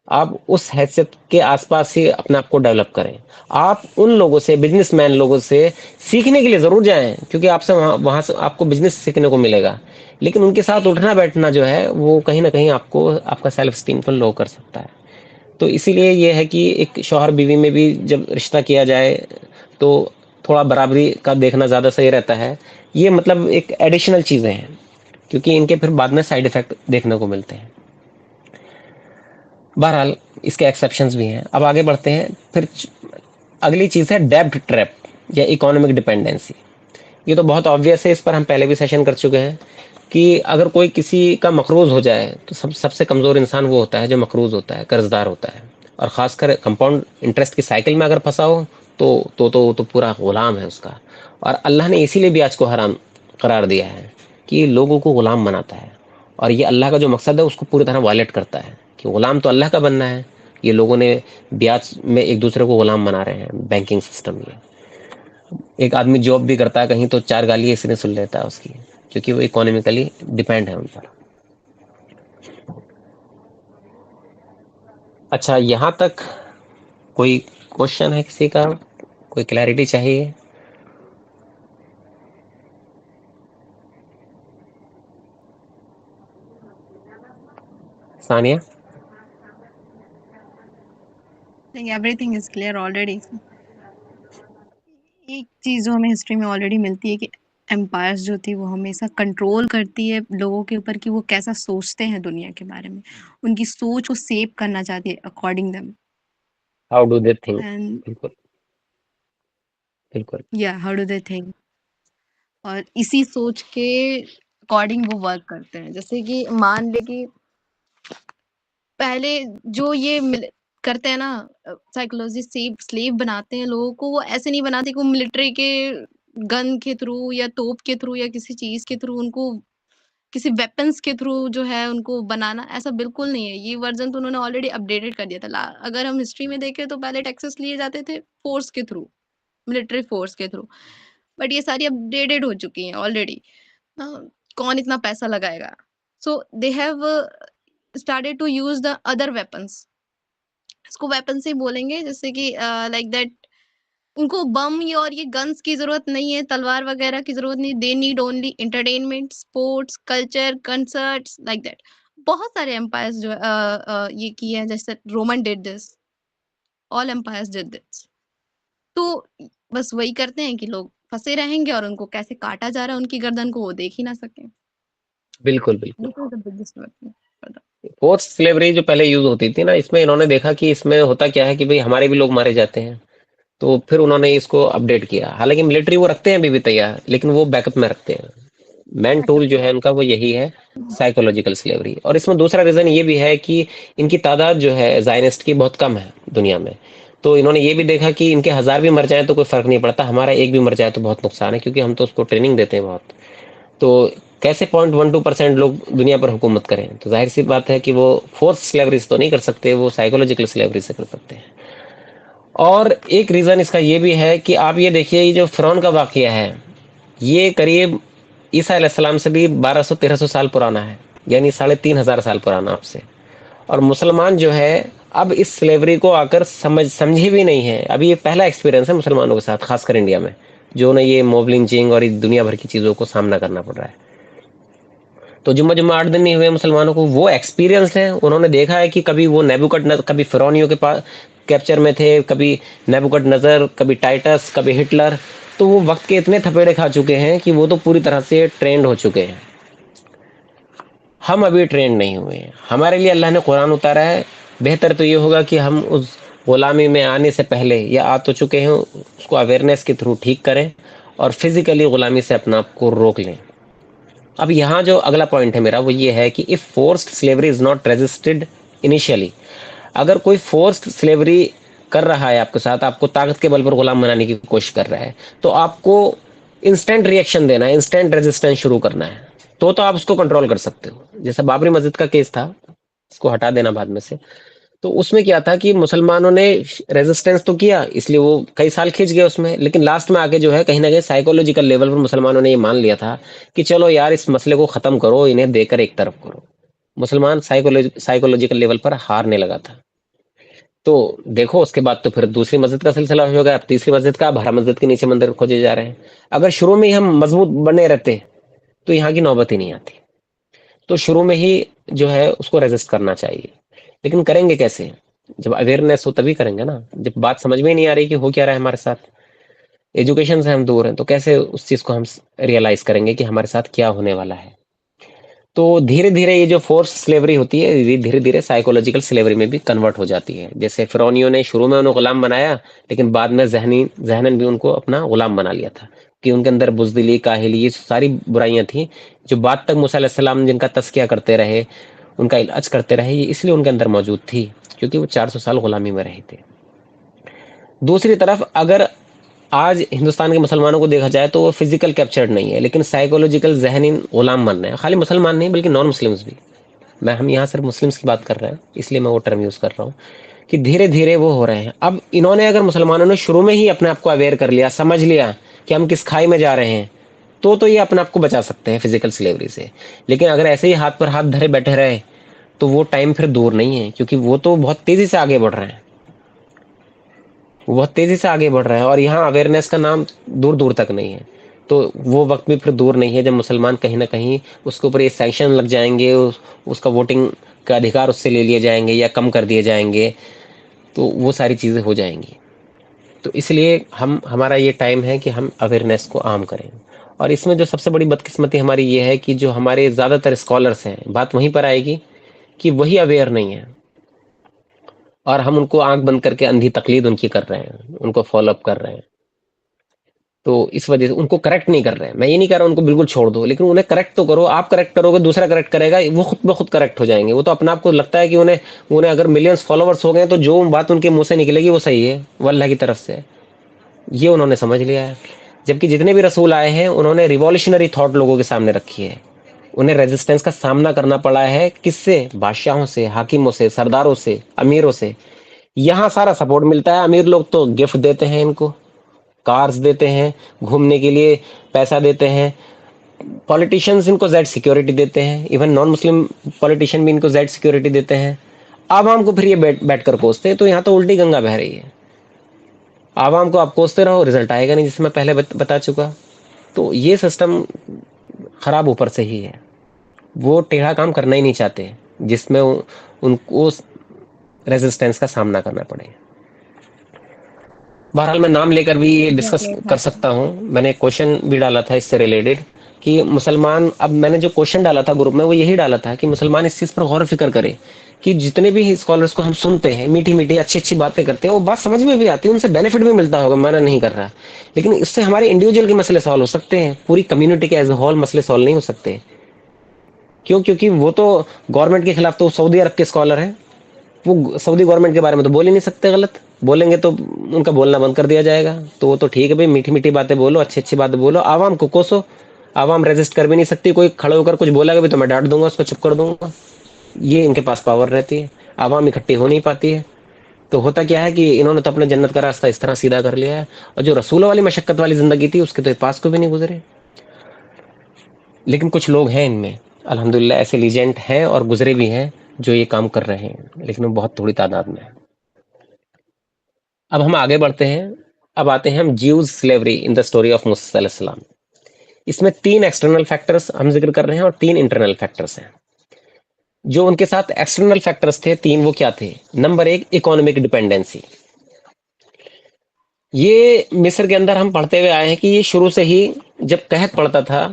آپ اس حیثیت کے آس پاس ہی اپنے آپ کو ڈیولپ کریں. آپ ان لوگوں سے، بزنس مین لوگوں سے سیکھنے کے لیے ضرور جائیں، کیونکہ آپ سے وہاں سے آپ کو بزنس سیکھنے کو ملے گا. لیکن ان کے ساتھ اٹھنا بیٹھنا جو ہے وہ کہیں نہ کہیں آپ کو آپ کا سیلف اسٹیم کو لو کر سکتا ہے. تو اسی لیے یہ ہے کہ ایک شوہر بیوی میں بھی جب رشتہ کیا جائے تو تھوڑا برابری کا دیکھنا زیادہ صحیح رہتا ہے. یہ مطلب ایک ایڈیشنل چیزیں ہیں، کیونکہ ان کے پھر بعد میں سائڈ افیکٹ دیکھنے کو ملتے ہیں. بہرحال اس کے ایکسیپشنز بھی ہیں. اب آگے بڑھتے ہیں. پھر اگلی چیز ہے ڈیبٹ ٹریپ یا اکانومک ڈپینڈنسی. یہ تو بہت آبویس ہے، اس پر ہم پہلے بھی سیشن کر چکے ہیں کہ اگر کوئی کسی کا مقروض ہو جائے تو سب سے کمزور انسان وہ ہوتا ہے جو مقروض ہوتا ہے، قرض دار ہوتا ہے. اور خاص کر کمپاؤنڈ انٹرسٹ کی سائیکل میں اگر پھنسا ہو تو پورا غلام ہے اس کا. اور اللہ نے اسی لیے بھی آج کو حرام قرار دیا ہے کہ یہ لوگوں کو غلام بناتا ہے. اور یہ اللہ کا جو مقصد ہے اس کو پوری طرح وائلیٹ کرتا ہے کہ غلام تو اللہ کا بننا ہے. یہ لوگوں نے بیاج میں ایک دوسرے کو غلام بنا رہے ہیں بینکنگ سسٹم میں. ایک آدمی جاب بھی کرتا ہے کہیں تو چار گالی اسی نے سن لیتا ہے اس کی، کیونکہ وہ اکانومیکلی ڈیپینڈ ہے ان پر. اچھا، یہاں تک کوئی کوشچن ہے کسی کا؟ کوئی کلیئرٹی چاہیے؟ ثانیہ. everything is clear already. ایک چیز جو ہمیں ہسٹری میں آلریڈی ملتی ہے کہ امپائرز جو تھی وہ ہمیشہ کنٹرول کرتی ہے لوگوں کے اوپر کہ وہ کیسا سوچتے ہیں دنیا کے بارے میں، ان کی سوچ کو سیپ کرنا چاہتی ہے according them. How do they think. And بالکل بالکل. یا ہاؤ ڈو دے تھنک، اور اسی سوچ کے اکارڈنگ وہ ورک کرتے ہیں. جیسے کہ مان لے کہ پہلے جو یہ کرتے ہیں نا سائیکولوجی سلیو بناتے ہیں لوگوں کو، وہ ایسے نہیں بناتے کہ وہ ملٹری کے گن کے تھرو یا توپ کے تھرو یا کسی چیز کے تھرو ان کو کسی ویپنس کے تھرو جو ہے ان کو بنانا، ایسا بالکل نہیں ہے. یہ ورژن تو انہوں نے آلریڈی اپڈیٹڈ کر دیا تھا. اگر ہم ہسٹری میں دیکھیں تو پہلے ٹیکسس لیے جاتے تھے فورس کے تھرو، ملٹری فورس کے تھرو، بٹ یہ ساری اپڈیٹڈ ہو چکی ہیں آلریڈی. کون اتنا پیسہ لگائے گا؟ So they have started to use the other weapons. اس کو ویپن سے بولیں گے جیسے کہ لائک دیٹ ان کو بم یا اور یہ گنس کی ضرورت نہیں ہے، تلوار وغیرہ کی ضرورت نہیں. They need only entertainment, sports, culture, concerts like that. بہت سارے امپائرز جو یہ کیے ہیں، جیسے Roman did this, all empires did this. تو بس وہی کرتے ہیں کہ لوگ پھنسے رہیں گے اور ان کو کیسے کاٹا جا رہا ہے ان کی گردن کو وہ دیکھ ہی نہ سکیں. بالکل بالکل. This is the biggest weapon for them. Force slavery جو پہلے یوز ہوتی تھی نا، اس میں انہوں نے دیکھا کہ اس میں ہوتا کیا ہے کہ بھئی ہمارے بھی لوگ مارے جاتے ہیں، تو پھر انہوں نے اس کو اپڈیٹ کیا. حالانکہ ملٹری وہ رکھتے ہیں ابھی بھی تیار، لیکن وہ بیک اپ میں رکھتے ہیں. مین ٹول جو ہے ان کا وہ یہی ہے، سائیکولوجیکل سلیوری. اور اس میں دوسرا ریزن یہ بھی ہے کہ ان کی تعداد جو ہے زائنسٹ کی بہت کم ہے دنیا میں. تو انہوں نے یہ بھی دیکھا کہ ان کے 1000 بھی مر جائیں تو کوئی فرق نہیں پڑتا، ہمارا ایک بھی مر جائے تو بہت نقصان ہے، کیونکہ ہم تو اس کو ٹریننگ دیتے ہیں بہت. تو کیسے 0.12% لوگ دنیا پر حکومت کریں؟ تو ظاہر سی بات ہے کہ وہ فورس سلیوری سے تو نہیں کر سکتے، وہ سائیکولوجیکل سلیوری سے کر سکتے ہیں. اور ایک ریزن اس کا یہ بھی ہے کہ آپ یہ دیکھیے، یہ جو فرعون کا واقعہ ہے یہ قریب عیسیٰ علیہ السلام سے بھی 1200-1300 سال پرانا ہے، یعنی 3500 سال پرانا آپ سے. اور مسلمان جو ہے اب اس سلیوری کو آ کر سمجھے بھی نہیں ہے. ابھی یہ پہلا ایکسپیرینس ہے مسلمانوں کے ساتھ، خاص کر انڈیا میں، جو انہیں یہ موب لنچنگ اور دنیا بھر کی چیزوں کو سامنا کرنا پڑ رہا ہے. تو جمعہ 8 دن نہیں ہوئے مسلمانوں کو، وہ ایکسپیرینس ہے. انہوں نے دیکھا ہے کہ کبھی وہ کبھی فرعونیوں کے پاس کیپچر میں تھے، کبھی نیبوکڈ نظر، کبھی ٹائٹس، کبھی ہٹلر. تو وہ وقت کے اتنے تھپیڑے کھا چکے ہیں کہ وہ تو پوری طرح سے ٹرینڈ ہو چکے ہیں. ہم ابھی ٹرینڈ نہیں ہوئے ہیں. ہمارے لیے اللہ نے قرآن اتارا ہے. بہتر تو یہ ہوگا کہ ہم اس غلامی میں آنے سے پہلے، یا آ تو چکے ہیں، اس کو اویئرنیس کے تھرو ٹھیک کریں اور فزیکلی غلامی سے اپنا آپ کو روک لیں. اب یہاں جو اگلا پوائنٹ ہے میرا وہ یہ ہے کہ if forced slavery is not resisted initially, اگر کوئی فورسڈ سلیوری کر رہا ہے آپ کے ساتھ، آپ کو طاقت کے بل پر غلام بنانے کی کوشش کر رہا ہے، تو آپ کو انسٹنٹ ریئیکشن دینا ہے، انسٹنٹ ریزسٹنس شروع کرنا ہے. تو آپ اس کو کنٹرول کر سکتے ہو. جیسا بابری مسجد کا کیس تھا، اس کو ہٹا دینا بعد میں سے، تو اس میں کیا تھا کہ مسلمانوں نے ریزسٹنس تو کیا، اس لیے وہ کئی سال کھینچ گئے اس میں، لیکن لاسٹ میں آگے جو ہے کہیں نہ کہیں سائیکولوجیکل لیول پر مسلمانوں نے یہ مان لیا تھا کہ چلو یار اس مسئلے کو ختم کرو، انہیں دے کر ایک طرف کرو. مسلمان سائیکولوجیکل لیول پر ہارنے لگا تھا. تو دیکھو اس کے بعد تو پھر دوسری مسجد کا سلسلہ ہو گیا، اب تیسری مسجد کا، اب ہر مسجد کے نیچے مندر کھوجے جا رہے ہیں. اگر شروع میں ہی ہم مضبوط بنے رہتے تو یہاں کی نوبت ہی نہیں آتی. تو شروع میں ہی جو ہے اس کو ریزسٹ کرنا چاہیے. لیکن کریں گے کیسے؟ جب اویئرنیس ہو تبھی کریں گے نا. جب بات سمجھ میں نہیں آ رہی کہ ہو کیا رہا ہے ہمارے ساتھ، ایجوکیشن سے ہم دور ہیں، تو کیسے اس چیز کو ہم ریئلائز کریں گے کہ ہمارے ساتھ کیا ہونے والا ہے. تو دھیرے دھیرے یہ جو فورس سلیوری ہوتی ہے یہ دھیرے دھیرے سائیکولوجیکل سلیوری میں بھی کنورٹ ہو جاتی ہے. جیسے فرعونیوں نے شروع میں انہیں غلام بنایا، لیکن بعد میں ذہنن بھی ان کو اپنا غلام بنا لیا تھا، کہ ان کے اندر بزدلی، کاہلی، یہ ساری برائیاں تھیں جو بعد تک موسیٰ علیہ السلام جن کا تزکیہ کرتے رہے، ان کا علاج کرتے رہے، یہ اس لیے ان کے اندر موجود تھی کیونکہ وہ 400 سال غلامی میں رہے تھے. دوسری طرف اگر آج ہندوستان کے مسلمانوں کو دیکھا جائے تو وہ فزیکل کیپچرڈ نہیں ہے، لیکن سائیکولوجیکل ذہنی غلام بن رہے ہیں. خالی مسلمان نہیں بلکہ نان مسلمز بھی. ہم یہاں صرف مسلمز کی بات کر رہے ہیں، اس لیے میں وہ ٹرم یوز کر رہا ہوں کہ دھیرے دھیرے وہ ہو رہے ہیں. اب انہوں نے اگر مسلمانوں نے شروع میں ہی اپنے آپ کو اویئر کر لیا، سمجھ لیا کہ ہم کس کھائی میں جا رہے ہیں، تو یہ اپنے آپ کو بچا سکتے ہیں فزیکل سلیوری سے. لیکن اگر ایسے ہی ہاتھ پر ہاتھ دھرے بیٹھے رہے تو وہ ٹائم پھر دور نہیں ہے، کیونکہ وہ تو بہت تیزی سے آگے بڑھ رہے ہیں. وہ بہت تیزی سے آگے بڑھ رہا ہے اور یہاں اویئرنیس کا نام دور دور تک نہیں ہے. تو وہ وقت بھی پھر دور نہیں ہے جب مسلمان کہیں نہ کہیں اس کے اوپر یہ سینکشن لگ جائیں گے، اس کا ووٹنگ کا ادھیکار اس سے لے لیے جائیں گے یا کم کر دیے جائیں گے، تو وہ ساری چیزیں ہو جائیں گی. تو اس لیے ہمارا یہ ٹائم ہے کہ ہم اویئرنیس کو عام کریں. اور اس میں جو سب سے بڑی بدقسمتی ہماری یہ ہے کہ جو ہمارے زیادہ تر اسکالرس ہیں، بات وہیں پر آئے گی کہ وہی اویئر نہیں ہے، اور ہم ان کو آنکھ بند کر کے اندھی تقلید ان کی کر رہے ہیں، ان کو فالو اپ کر رہے ہیں. تو اس وجہ سے ان کو کریکٹ نہیں کر رہے ہیں. میں یہ نہیں کہہ رہا ان کو بالکل چھوڑ دو، لیکن انہیں کریکٹ تو کرو. آپ کریکٹ کرو گے، دوسرا کریکٹ کرے گا، وہ خود بخود کریکٹ ہو جائیں گے. وہ تو اپنا آپ کو لگتا ہے کہ انہیں اگر ملینز فالوورس ہو گئے تو جو بات ان کے منہ سے نکلے گی وہ صحیح ہے، وہ اللہ کی طرف سے. یہ انہوں نے سمجھ لیا ہے. جبکہ جتنے بھی رسول آئے ہیں انہوں نے ریولیوشنری تھاٹ لوگوں کے سامنے رکھی ہے. انہیں ریزسٹنس کا سامنا کرنا پڑا ہے. کس سے؟ بادشاہوں سے، حاکموں سے، سرداروں سے، امیروں سے. یہاں سارا سپورٹ ملتا ہے. امیر لوگ تو گفٹ دیتے ہیں ان کو، کارز دیتے ہیں، گھومنے کے لیے پیسہ دیتے ہیں. پالیٹیشینز ان کو زیڈ سیکیورٹی دیتے ہیں. ایون نان مسلم پالیٹیشین بھی ان کو زیڈ سیکیورٹی دیتے ہیں. عوام کو پھر یہ بیٹھ کر کوستے ہیں. تو یہاں تو الٹی گنگا بہہ رہی ہے. عوام کو آپ کوستے رہو، رزلٹ آئے گا نہیں، جس میں پہلے بتا چکا. تو یہ سسٹم خراب اوپر سے ہی ہے. وہ ٹیڑھا کام کرنا ہی نہیں چاہتے جس میں ان کو ریزسٹنس کا سامنا کرنا پڑے. بہرحال میں نام لے کر بھی یہ ڈسکس کر سکتا ہوں. میں نے کوشچن بھی ڈالا تھا اس سے ریلیٹڈ کہ مسلمان، اب میں نے جو کوشچن ڈالا تھا گروپ میں وہ یہی ڈالا تھا کہ مسلمان اس چیز پر غور و فکر کرے کہ جتنے بھی اسکالرس کو ہم سنتے ہیں، میٹھی میٹھی اچھی اچھی باتیں کرتے ہیں، وہ بات سمجھ میں بھی آتی ہے، ان سے بینیفٹ بھی ملتا ہوگا، میں نہیں کر رہا، لیکن اس سے ہمارے انڈیویجول کے مسئلے سالو ہو سکتے ہیں. پوری کمیونٹی کے ایز اے ہول مسئلے سالو نہیں ہو سکتے. کیوں؟ کیونکہ وہ تو گورنمنٹ کے خلاف تو سعودی عرب کے اسکالر ہیں. وہ سعودی گورنمنٹ کے بارے میں تو بول ہی نہیں سکتے. غلط بولیں گے تو ان کا بولنا بند کر دیا جائے گا. تو وہ تو ٹھیک ہے بھائی، میٹھی میٹھی باتیں بولو، اچھی اچھی باتیں بولو، عوام کو کوسو. عوام ریزسٹ کر بھی نہیں سکتی. کوئی کھڑے ہو کر کچھ بولا گا بھی تو میں ڈانٹ دوں گا، اس کو چپ کر دوں گا. یہ ان کے پاس پاور رہتی ہے. عوام اکٹھی ہو نہیں پاتی ہے. تو ہوتا کیا ہے کہ انہوں نے تو اپنے جنت کا راستہ اس طرح سیدھا کر لیا ہے. اور جو رسولوں والی مشقت والی زندگی تھی اس کے تو پاس کو بھی نہیں گزرے. لیکن کچھ لوگ ہیں ان میں الحمدللہ ایسے لیجنٹ ہیں اور گزرے بھی ہیں جو یہ کام کر رہے ہیں، لیکن وہ بہت تھوڑی تعداد میں ہے. اب ہم آگے بڑھتے ہیں. اب آتے ہیں ہم Jews slavery in the story of موسیٰ علیہ السلام. اس میں 3 ایکسٹرنل فیکٹرز ہم ذکر کر رہے ہیں اور 3 انٹرنل فیکٹرز ہیں. جو ان کے ساتھ ایکسٹرنل فیکٹرز تھے 3، وہ کیا تھے؟ Number 1، economic dependency. یہ مصر کے اندر ہم پڑھتے ہوئے آئے ہیں کہ یہ شروع سے ہی جب قحط پڑتا تھا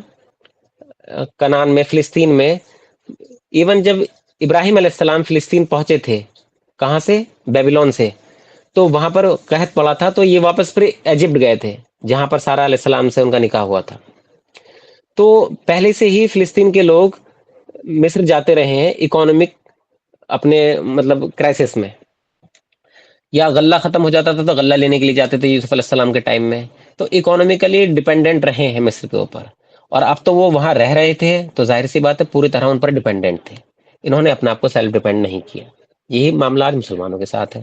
کنعان میں، فلسطین میں، ایون جب ابراہیم علیہ السلام فلسطین پہنچے تھے، کہاں سے؟ بیبیلون سے. تو وہاں پر قحط پڑا تھا تو یہ واپس پھر ایجپٹ گئے تھے جہاں پر سارہ علیہ السلام سے ان کا نکاح ہوا تھا. تو پہلے سے ہی فلسطین کے لوگ مصر جاتے رہے ہیں اکانومک اپنے مطلب کرائسس میں. یا غلہ ختم ہو جاتا تھا تو غلہ لینے کے لیے جاتے تھے یوسف علیہ السلام کے ٹائم میں. تو اکانومیکلی ڈیپینڈنٹ رہے ہیں مصر کے اوپر. اور اب تو وہ وہاں رہ رہے تھے تو ظاہر سی بات ہے پوری طرح ان پر ڈیپینڈنٹ تھے. انہوں نے اپنے آپ کو سیلف ڈیپینڈ نہیں کیا. یہی معاملات مسلمانوں کے ساتھ ہے.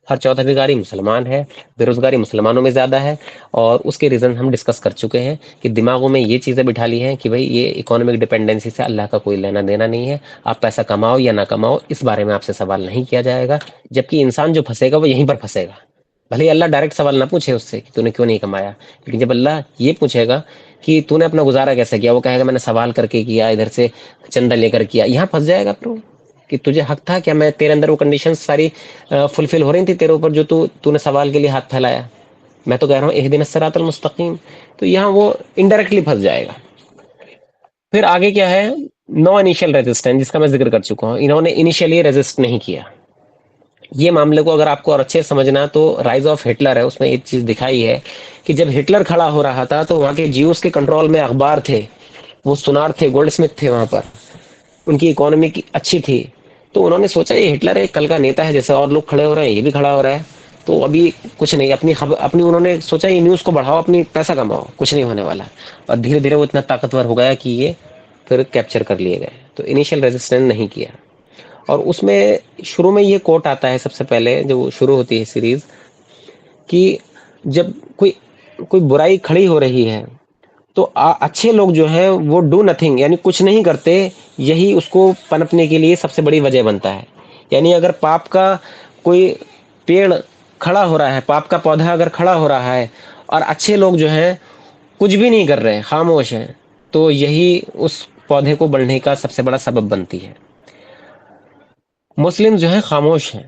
ہر چوتھا بھکاری مسلمان ہے، بے روزگاری مسلمانوں میں زیادہ ہے. اور اس کے ریزن ہم ڈسکس کر چکے ہیں کہ دماغوں میں یہ چیزیں بٹھا لی ہیں کہ بھائی یہ اکانومک ڈیپینڈنسی سے اللہ کا کوئی لینا دینا نہیں ہے. آپ پیسہ کماؤ یا نہ کماؤ اس بارے میں آپ سے سوال نہیں کیا جائے گا. جبکہ انسان جو پھنسے گا وہ یہیں پر پھنسے گا. بھلے اللہ ڈائریکٹ سوال نہ پوچھے اس سے کہ تو نے کیوں نہیں کمایا، لیکن جب اللہ یہ پوچھے گا کہ تو نے اپنا گزارا کیسے کیا، وہ کہے گا میں نے سوال کر کے کیا، ادھر سے چندہ لے کر کیا. یہاں پھنس جائے گا پھر کہ تجھے حق تھا کیا؟ میں تیرے اندر وہ کنڈیشن ساری فلفل ہو رہی تھی تیرے اوپر جو تو نے سوال کے لیے ہاتھ پھیلایا. میں تو کہہ رہا ہوں اہدنا الصراط المستقیم. تو یہاں وہ انڈائریکٹلی پھنس جائے گا. پھر آگے کیا ہے؟ نو انیشیل ریزسٹنس، جس کا میں ذکر کر چکا ہوں. انہوں نے انیشیلی ریزسٹ نہیں کیا. یہ معاملے کو اگر آپ کو اور اچھے سے سمجھنا تو رائز آف ہٹلر ہے، اس میں ایک چیز دکھائی ہے کہ جب ہٹلر کھڑا ہو رہا تھا تو وہاں کے جیوز کے کنٹرول میں اخبار تھے، وہ سونار تھے، گولڈ اسمتھ تھے وہاں پر، ان کی اکانومی کی اچھی تھی. تو انہوں نے سوچا یہ ہٹلر ایک کل کا نیتا ہے، جیسے اور لوگ کھڑے ہو رہے ہیں یہ بھی کھڑا ہو رہا ہے. تو ابھی کچھ نہیں، اپنی انہوں نے سوچا یہ نیوز کو بڑھاؤ، اپنی پیسہ کماؤ، کچھ نہیں ہونے والا. اور دھیرے دھیرے وہ اتنا طاقتور ہو گیا کہ یہ پھر کیپچر کر لیے گئے. تو انیشیل ریزسٹنس نہیں کیا. اور اس میں شروع میں یہ کوٹ آتا ہے سب سے پہلے جو شروع ہوتی ہے سیریز کہ جب کوئی برائی کھڑی ہو رہی ہے تو اچھے لوگ جو ہیں وہ ڈو نتھنگ، یعنی کچھ نہیں کرتے، یہی اس کو پنپنے کے لیے سب سے بڑی وجہ بنتا ہے. یعنی اگر پاپ کا کوئی پیڑ کھڑا ہو رہا ہے، پاپ کا پودا اگر کھڑا ہو رہا ہے اور اچھے لوگ جو ہیں کچھ بھی نہیں کر رہے، خاموش ہیں، تو یہی اس پودے کو بڑھنے کا سب سے بڑا سبب بنتی ہے. مسلم جو ہیں خاموش ہیں،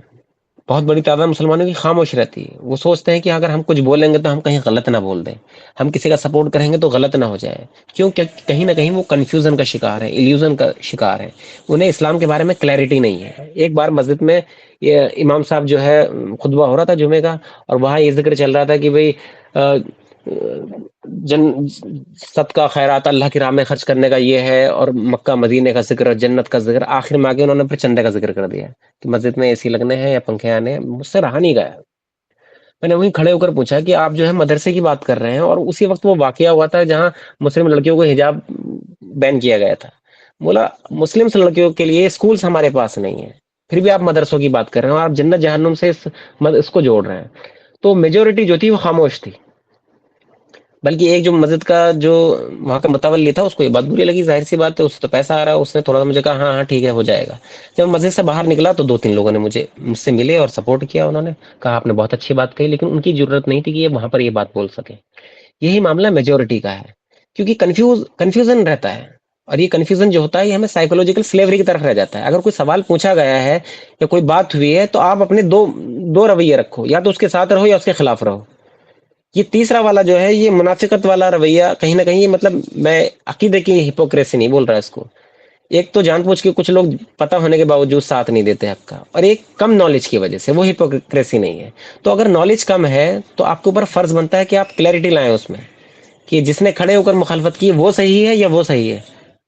بہت بڑی تعداد مسلمانوں کی خاموش رہتی ہے. وہ سوچتے ہیں کہ اگر ہم کچھ بولیں گے تو ہم کہیں غلط نہ بول دیں، ہم کسی کا سپورٹ کریں گے تو غلط نہ ہو جائے، کیونکہ کہیں نہ کہیں وہ کنفیوژن کا شکار ہے، ایلیوژن کا شکار ہے. انہیں اسلام کے بارے میں کلیئرٹی نہیں ہے. ایک بار مسجد میں یہ امام صاحب جو ہے خطبہ ہو رہا تھا جمعے کا، اور وہاں یہ ذکر چل رہا تھا کہ بھئی جن صدقہ خیرات اللہ کی راہ میں خرچ کرنے کا یہ ہے، اور مکہ مدینے کا ذکر، جنت کا ذکر، آخر میں آگے انہوں نے پھر چندے کا ذکر کر دیا کہ مسجد میں اے سی لگنے ہیں یا پنکھے آنے ہیں. مجھ سے رہا نہیں گیا. میں نے وہیں کھڑے ہو کر پوچھا کہ آپ جو ہے مدرسے کی بات کر رہے ہیں، اور اسی وقت وہ واقعہ ہوا تھا جہاں مسلم لڑکیوں کو حجاب بین کیا گیا تھا. بولا مسلم لڑکیوں کے لیے اسکولز ہمارے پاس نہیں ہے، پھر بھی آپ مدرسوں کی بات کر رہے ہیں، اور آپ جنت جہنم سے اس کو جوڑ رہے ہیں. تو میجورٹی جو تھی وہ خاموش تھی. بلکہ ایک جو مسجد کا جو وہاں کا متولی تھا، اس کو یہ بات بری لگی. ظاہر سی بات ہے، اس سے تو پیسہ آ رہا ہے. اس نے تھوڑا سا مجھے کہا ہاں ہاں ٹھیک ہے ہو جائے گا. جب مسجد سے باہر نکلا تو 2-3 لوگوں نے مجھ سے ملے اور سپورٹ کیا. انہوں نے کہا آپ نے بہت اچھی بات کہی، لیکن ان کی ضرورت نہیں تھی کہ یہ وہاں پر یہ بات بول سکے. یہی معاملہ میجورٹی کا ہے، کیونکہ کنفیوژن رہتا ہے. اور یہ کنفیوژن جو ہوتا ہے یہ ہمیں سائیکولوجیکل سلیوری کی طرف رہ جاتا ہے. اگر کوئی سوال پوچھا گیا ہے یا کوئی بات ہوئی ہے تو آپ اپنے دو رویے رکھو، یا تو اس کے ساتھ رہو یا اس کے خلاف رہو. یہ تیسرا والا جو ہے یہ منافقت والا رویہ کہیں نہ کہیں، مطلب میں عقیدے کی ہپوکریسی نہیں بول رہا اس کو. ایک تو جان بوجھ کے کچھ لوگ پتہ ہونے کے باوجود ساتھ نہیں دیتے حق کا، اور ایک کم نالج کی وجہ سے، وہ ہپوکریسی نہیں ہے. تو اگر نالج کم ہے تو آپ کے اوپر فرض بنتا ہے کہ آپ کلیئرٹی لائیں اس میں، کہ جس نے کھڑے ہو کر مخالفت کی وہ صحیح ہے یا وہ صحیح ہے.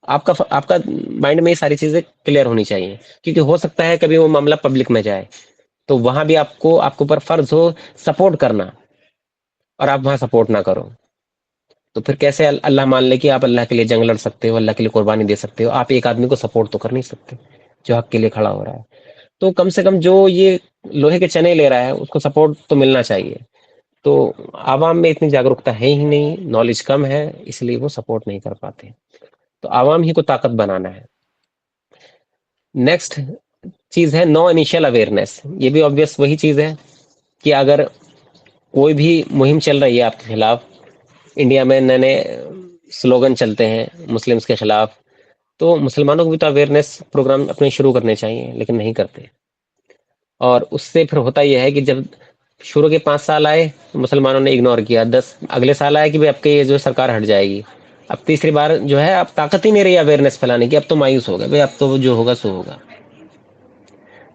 آپ کا مائنڈ میں یہ ساری چیزیں کلیئر ہونی چاہیے، کیونکہ ہو سکتا ہے کبھی وہ معاملہ پبلک میں جائے تو وہاں بھی آپ کے اوپر فرض ہو سپورٹ کرنا، اور آپ وہاں سپورٹ نہ کرو. تو پھر کیسے اللہ مان لے کہ آپ اللہ کے لیے جنگ لڑ سکتے ہو، اللہ کے لیے قربانی دے سکتے ہو؟ آپ ایک آدمی کو سپورٹ تو کر نہیں سکتے جو حق کے لیے کھڑا ہو رہا ہے. تو کم سے کم جو یہ لوہے کے چنے لے رہا ہے اس کو سپورٹ تو ملنا چاہیے. تو عوام میں اتنی جاگرکتا ہے ہی نہیں، نالج کم ہے، اس لیے وہ سپورٹ نہیں کر پاتے. تو عوام ہی کو طاقت بنانا ہے. نیکسٹ چیز ہے نو انیشیل اویئرنیس. یہ بھی آبویس وہی چیز ہے کہ اگر کوئی بھی مہم چل رہی ہے آپ کے خلاف، انڈیا میں نئے نئے سلوگن چلتے ہیں مسلمس کے خلاف، تو مسلمانوں کو بھی تو اویئرنیس پروگرام اپنے شروع کرنے چاہیے، لیکن نہیں کرتے. اور اس سے پھر ہوتا یہ ہے کہ جب شروع کے 5 سال آئے تو مسلمانوں نے اگنور کیا، 10 اگلے سال آئے کہ بھائی اب کے یہ جو سرکار ہٹ جائے گی. اب تیسری بار جو ہے اب طاقت ہی نہیں رہی اویئرنیس پھیلانے کی، اب تو مایوس ہو گئے بھائی اب تو جو ہوگا سو ہوگا.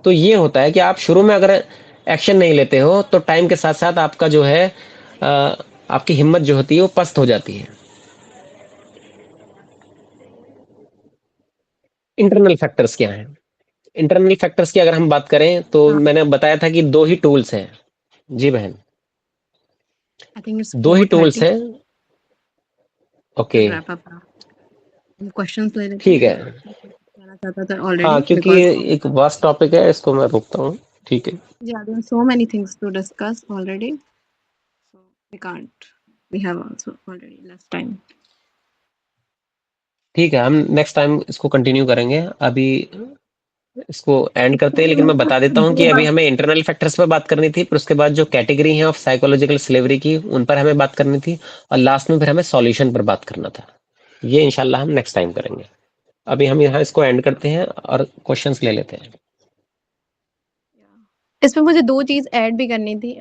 تو یہ ہوتا ہے کہ آپ شروع میں اگر ایکشن نہیں لیتے ہو تو ٹائم کے ساتھ ساتھ آپ کا جو ہے آپ کی ہمت جو ہوتی ہے وہ پست ہو جاتی ہے. انٹرنل فیکٹرز کیا ہیں؟ انٹرنل فیکٹرز کی اگر ہم بات کریں تو ہاں میں نے بتایا تھا کہ 2 ہی ٹولز ہیں. جی بہن، I think it's 2 he tools 4:30. ہیں. Okay Should wrap up now. ہم questions لے لیتے ٹھیک ہیں. ہے. کہنا چاہتا تھا ہاں already because کیونکہ ایک واسٹ ٹاپک ہے، اس کو میں روکتا ہوں. ٹھیک ہے yeah, there are so many things to discuss already. So we can't. We have also already less time. ٹھیک ہے، ہم نیکسٹ ٹائم اس کو کنٹینیو کریں گے. ابھی اس کو اینڈ کرتے ہیں، لیکن میں بتا دیتا ہوں کہ ابھی ہمیں انٹرنل فیکٹرز پہ بات کرنی تھی، پھر اس کے بعد جو کیٹیگری ہیں آف سائیکولوجیکل سلیوری کی ان پر ہمیں بات کرنی تھی، اور لاسٹ میں پھر ہمیں سولوشن پر بات کرنا تھا. یہ انشاءاللہ ہم نیکسٹ ٹائم کریں گے. ابھی ہم یہاں اس کو اینڈ کرتے ہیں اور کوشچنس لے لیتے ہیں. اس میں مجھے 2 چیز ایڈ بھی کرنی تھی.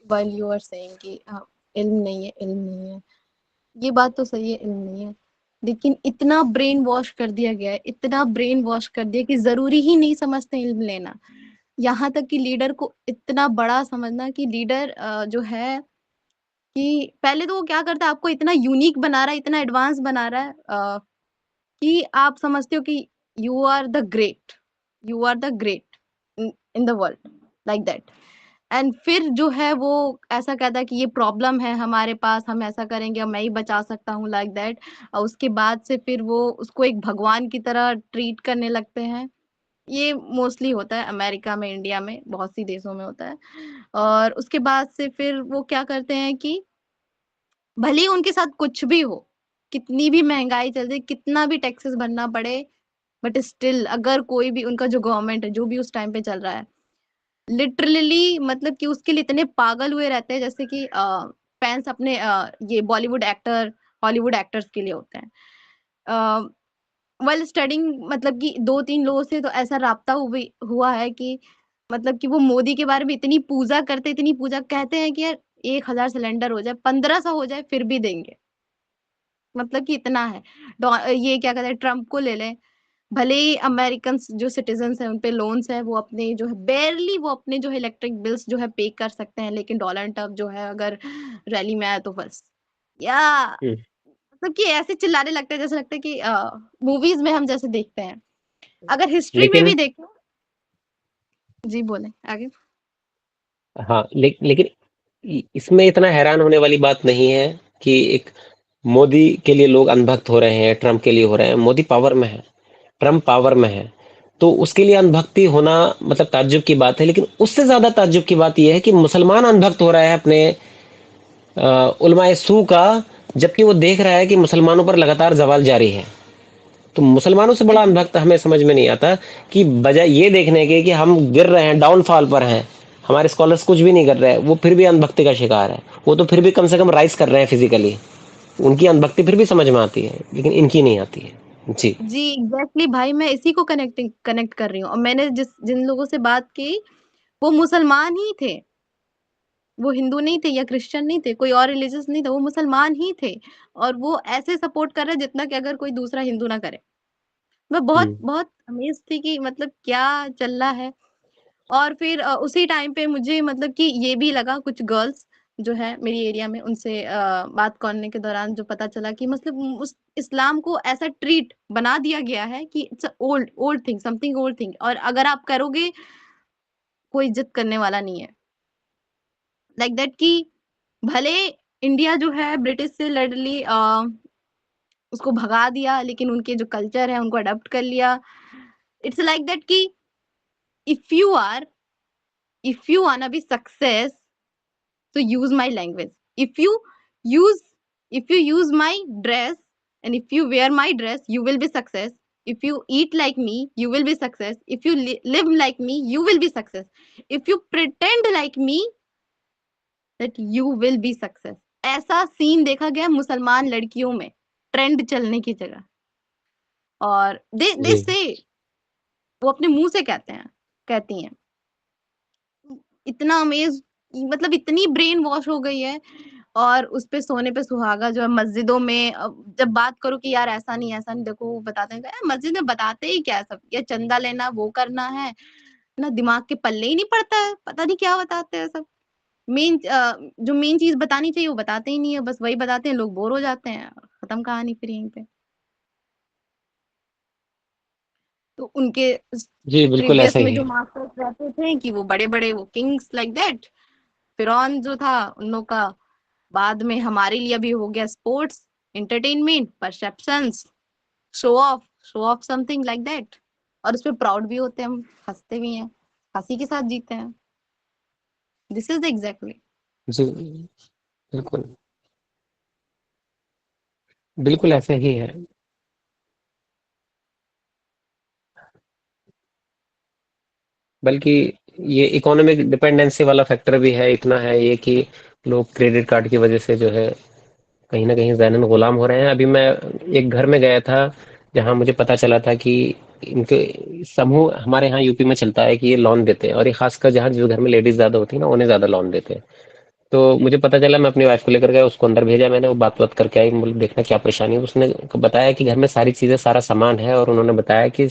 while you are saying کہ علم نہیں ہے، علم نہیں ہے، یہ بات تو صحیح ہے، علم نہیں ہے، لیکن اتنا برین واش کر دیا گیا ہے، اتنا برین واش کر دیا کہ ضروری ہی نہیں سمجھتے علم لینا. یہاں تک کہ لیڈر کو اتنا بڑا سمجھنا کہ لیڈر جو ہے کہ پہلے تو وہ کیا کرتا ہے، آپ کو اتنا یونیک بنا رہا ہے، اتنا ایڈوانس بنا رہا ہے کہ آپ سمجھتے ہو کہ you are the great, you are the great in the world like that. And پھر جو ہے وہ ایسا کہتا ہے کہ یہ پرابلم ہے ہمارے پاس، ہم ایسا کریں گے، میں ہی بچا سکتا ہوں لائک دیٹ. اور اس کے بعد سے پھر وہ اس کو ایک بھگوان کی طرح ٹریٹ کرنے لگتے ہیں. یہ موسٹلی ہوتا ہے امریکہ میں، انڈیا میں، بہت سی دیشوں میں ہوتا ہے. اور اس کے بعد سے پھر وہ کیا کرتے ہیں کہ بھلے ان کے ساتھ کچھ بھی ہو، کتنی بھی مہنگائی چل رہی، کتنا بھی ٹیکسز بھرنا پڑے، بٹ اسٹل اگر کوئی بھی ان کا جو گورنمنٹ ہے جو بھی اس ٹائم پہ چل رہا ہے، لٹرلی مطلب کہ اس کے لیے اتنے پاگل ہوئے رہتے ہیں جیسے کہ فینس اپنے یہ بالی ووڈ ایکٹر، ہالی ووڈ ایکٹرس کے لیے ہوتے ہیں. وائل اسٹڈنگ مطلب کہ 2-3 لوگوں سے تو ایسا رابطہ ہوا ہے کہ مطلب کہ وہ مودی کے بارے میں اتنی پوجا کرتے، اتنی پوجا کہتے ہیں کہ یار 1000 سلینڈر ہو جائے، 1500 ہو جائے پھر بھی دیں گے، مطلب کہ اتنا ہے۔ یہ کیا کہتے ہیں، ٹرمپ کو لے لیں، بھلے ہی امریکنس جو سٹیزنس ہیں ان پہ لونس ہیں، وہ اپنے جو ہے بیرلی وہ اپنے جو ہے الیکٹرک بلز جو ہے پے کر سکتے ہیں، لیکن ڈونلڈ ٹرمپ جو ہے اگر ریلی میں آئے تو بس یا مطلب کہ ایسے چلانے لگتے ہیں جیسے لگتا ہے کہ موویز میں ہم جیسے دیکھتے ہیں۔ اگر ہسٹری میں لیکن بھی دیکھیں، جی بولیں آگے۔ ہاں لیکن اس میں اتنا حیران ہونے والی بات نہیں ہے کہ ایک مودی کے لیے لوگ انبھکت ہو رہے ہیں، ٹرمپ کے لیے ہو رہے ہیں۔ مودی پاور میں ہے، ٹرمپ پاور میں ہے، تو اس کے لیے انبھکتی ہونا مطلب تعجب کی بات ہے، لیکن اس سے زیادہ تعجب کی بات یہ ہے کہ مسلمان انبھکت ہو رہا ہے اپنے علماء سو کا، جبکہ وہ دیکھ رہا ہے کہ مسلمانوں پر لگاتار زوال جاری ہے۔ تو مسلمانوں سے بڑا انبھکت ہمیں سمجھ میں نہیں آتا کہ بجائے یہ دیکھنے کے کہ ہم گر رہے ہیں، ڈاؤن فال پر ہیں، ہمارے اسکالرس کچھ بھی نہیں کر رہے، وہ پھر بھی انبھکتی کا شکار ہے۔ وہ تو پھر بھی کم سے کم رائز کر رہے ہیں فزیکلی، ان کی انبھکتی پھر بھی سمجھ میں آتی ہے، لیکن ان کی نہیں آتی ہے۔ جی جی ایگزیکٹلی بھائی، میں اسی کو کنیکٹ کر رہی ہوں، اور میں نے جن لوگوں سے بات کی وہ مسلمان ہی تھے، وہ ہندو نہیں تھے یا کرسچن نہیں تھے، کوئی اور ریلیجس نہیں تھا، وہ مسلمان ہی تھے، اور وہ ایسے سپورٹ کر رہے جتنا کہ اگر کوئی دوسرا ہندو نہ کرے۔ میں بہت بہت امیز تھی کہ مطلب کیا چل رہا ہے۔ اور پھر اسی ٹائم پہ مجھے مطلب کہ یہ بھی لگا، کچھ گرلس جو ہے میری ایریا میں، ان سے بات کرنے کے دوران جو پتا چلا کہ مطلب اسلام کو ایسا ٹریٹ بنا دیا گیا ہے کہ it's old thing, something old thing, اور اگر آپ کرو گے کوئی عزت کرنے والا نہیں ہے، لائک دیٹ کہ بھلے انڈیا جو ہے برٹش سے لڑ لی، اس کو بھگا دیا، لیکن ان کے جو کلچر ہے ان کو اڈاپٹ کر لیا۔ اٹس لائک دیٹ کہ if you wanna be success, so use my language. use if you use my dress, and if you wear my dress, you will be success. If you eat like me, you will be success. If you live like me, you will be success. If you pretend like me, that you will be success. ایسا سین دیکھا گیا مسلمان لڑکیوں میں trend چلنے کی جگہ، اور دے جی سے وہ اپنے منہ سے کہتی ہیں۔ اتنا امیز، مطلب اتنی برین واش ہو گئی ہے، اور اس پہ سونے پہ سہاگا جو ہے مسجدوں میں جب بات کرو کہ یار ایسا نہیں، دیکھو وہ بتاتے ہیں مسجد میں بتاتے ہی کیا سب، یہ چندہ لینا، وہ کرنا ہے نا، دماغ کے پلے ہی نہیں پڑتا ہے، پتہ نہیں کیا بتاتے ہیں سب۔ جو مین چیز بتانی چاہیے وہ بتاتے ہی نہیں ہے، بس وہی بتاتے ہیں، لوگ بور ہو جاتے ہیں، ختم کہانی پھر یہیں پہ۔ تو ان کے جی بالکل پریویس ایسا میں ہی جو ہے۔ ماسٹرز رہتے تھے کہ وہ بڑے بڑے وہ کنگس لائک دیٹ، فرعون جو تھا ان لوگ کا، بعد میں ہمارے لیے بھی ہو گیا sports, entertainment, perceptions, show of some thing like that, اور اس پہ پراؤڈ بھی ہوتے ہیں، ہم ہنستے بھی ہیں، ہنسی کے ساتھ جیتے ہیں۔ دس از ایگزیکٹلی۔ جی بالکل بالکل ایسا ہی ہے۔ بلکہ یہ اکانومک ڈپینڈنسی والا فیکٹر بھی ہے، اتنا ہے یہ کہ لوگ کریڈٹ کارڈ کی وجہ سے جو ہے کہیں نہ کہیں ذہناً غلام ہو رہے ہیں۔ ابھی میں ایک گھر میں گیا تھا جہاں مجھے پتا چلا تھا کہ ان کے سموہ ہمارے یہاں یو پی میں چلتا ہے کہ یہ لون دیتے ہیں، اور یہ خاص کر جہاں جو گھر میں لیڈیز زیادہ ہوتی ہیں نا، انہیں زیادہ لون دیتے ہیں۔ تو مجھے پتا چلا، میں اپنی وائف کو لے کر گیا، اس کو اندر بھیجا میں نے، وہ بات کر کے آئی، دیکھنا کیا پریشانی ہے۔ اس نے بتایا کہ گھر میں ساری چیزیں، سارا سامان ہے، اور انہوں نے بتایا کہ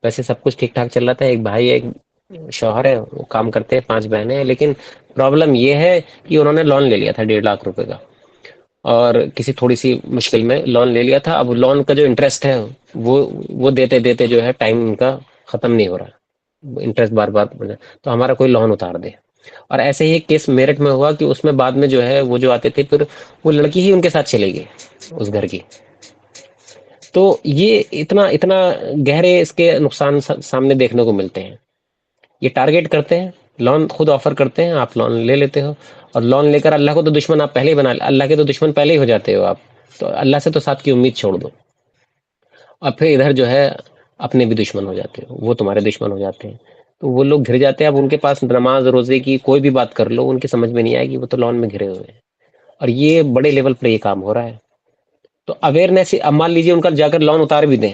ویسے سب کچھ ٹھیک ٹھاک چل رہا تھا، ایک بھائی ایک شوہر ہے، وہ کام کرتے ہیں، 5 بہنیں ہیں، لیکن پرابلم یہ ہے کہ انہوں نے لون لے لیا تھا 1.5 لاکھ روپے کا، اور کسی تھوڑی سی مشکل میں لون لے لیا تھا۔ اب لون کا جو انٹرسٹ ہے وہ دیتے دیتے جو ہے ٹائم ان کا ختم نہیں ہو رہا، انٹرسٹ بار بار تو ہمارا کوئی لون اتار دے۔ اور ایسے ہی ایک کیس میرٹھ میں ہوا کہ اس میں بعد میں جو ہے وہ جو آتے تھے، پھر وہ لڑکی ہی ان کے ساتھ چلے گئی اس گھر کی۔ تو یہ اتنا اتنا گہرے اس کے نقصان سامنے دیکھنے کو ملتے ہیں۔ یہ ٹارگیٹ کرتے ہیں، لون خود آفر کرتے ہیں، آپ لون لے لیتے ہو، اور لون لے کر اللہ کو تو دشمن آپ پہلے ہی بنا، اللہ کے تو دشمن پہلے ہی ہو جاتے ہو آپ، تو اللہ سے تو ساتھ کی امید چھوڑ دو، اور پھر ادھر جو ہے اپنے بھی دشمن ہو جاتے ہو، وہ تمہارے دشمن ہو جاتے ہیں، تو وہ لوگ گھر جاتے ہیں۔ اب ان کے پاس نماز روزے کی کوئی بھی بات کر لو، ان کی سمجھ میں نہیں آئے گی، وہ تو لون میں گھرے ہوئے ہیں، اور یہ بڑے لیول پر یہ کام ہو رہا ہے۔ تو اویئرنیس، اب مان لیجیے ان کا جا کر لون اتار بھی دیں،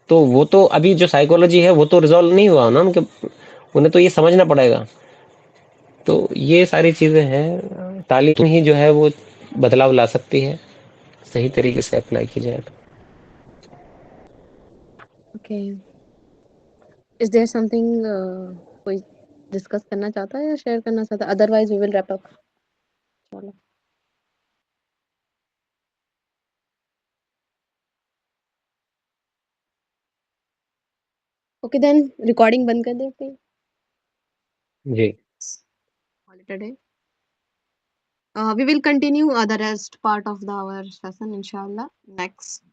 تو وہ تو ابھی جو سائیکالوجی ہے وہ تو ریزالو نہیں ہوا نا ان کے، انہیں تو یہ سمجھنا پڑے گا. تو یہ ساری چیزیں ہیں، تعلیم ہی جو ہے وہ بدلاؤ لا سکتی ہے، صحیح طریقے سے اپلائی کی جائے تو. Okay, is there something کوئی ڈسکس کرنا چاہتا ہے یا شیئر کرنا چاہتا ہے؟ Otherwise we will wrap up. چلو اوکے دین ریکارڈنگ بند کر دیتے ہیں. جی Call it a day. We will continue the rest part of our session inshallah next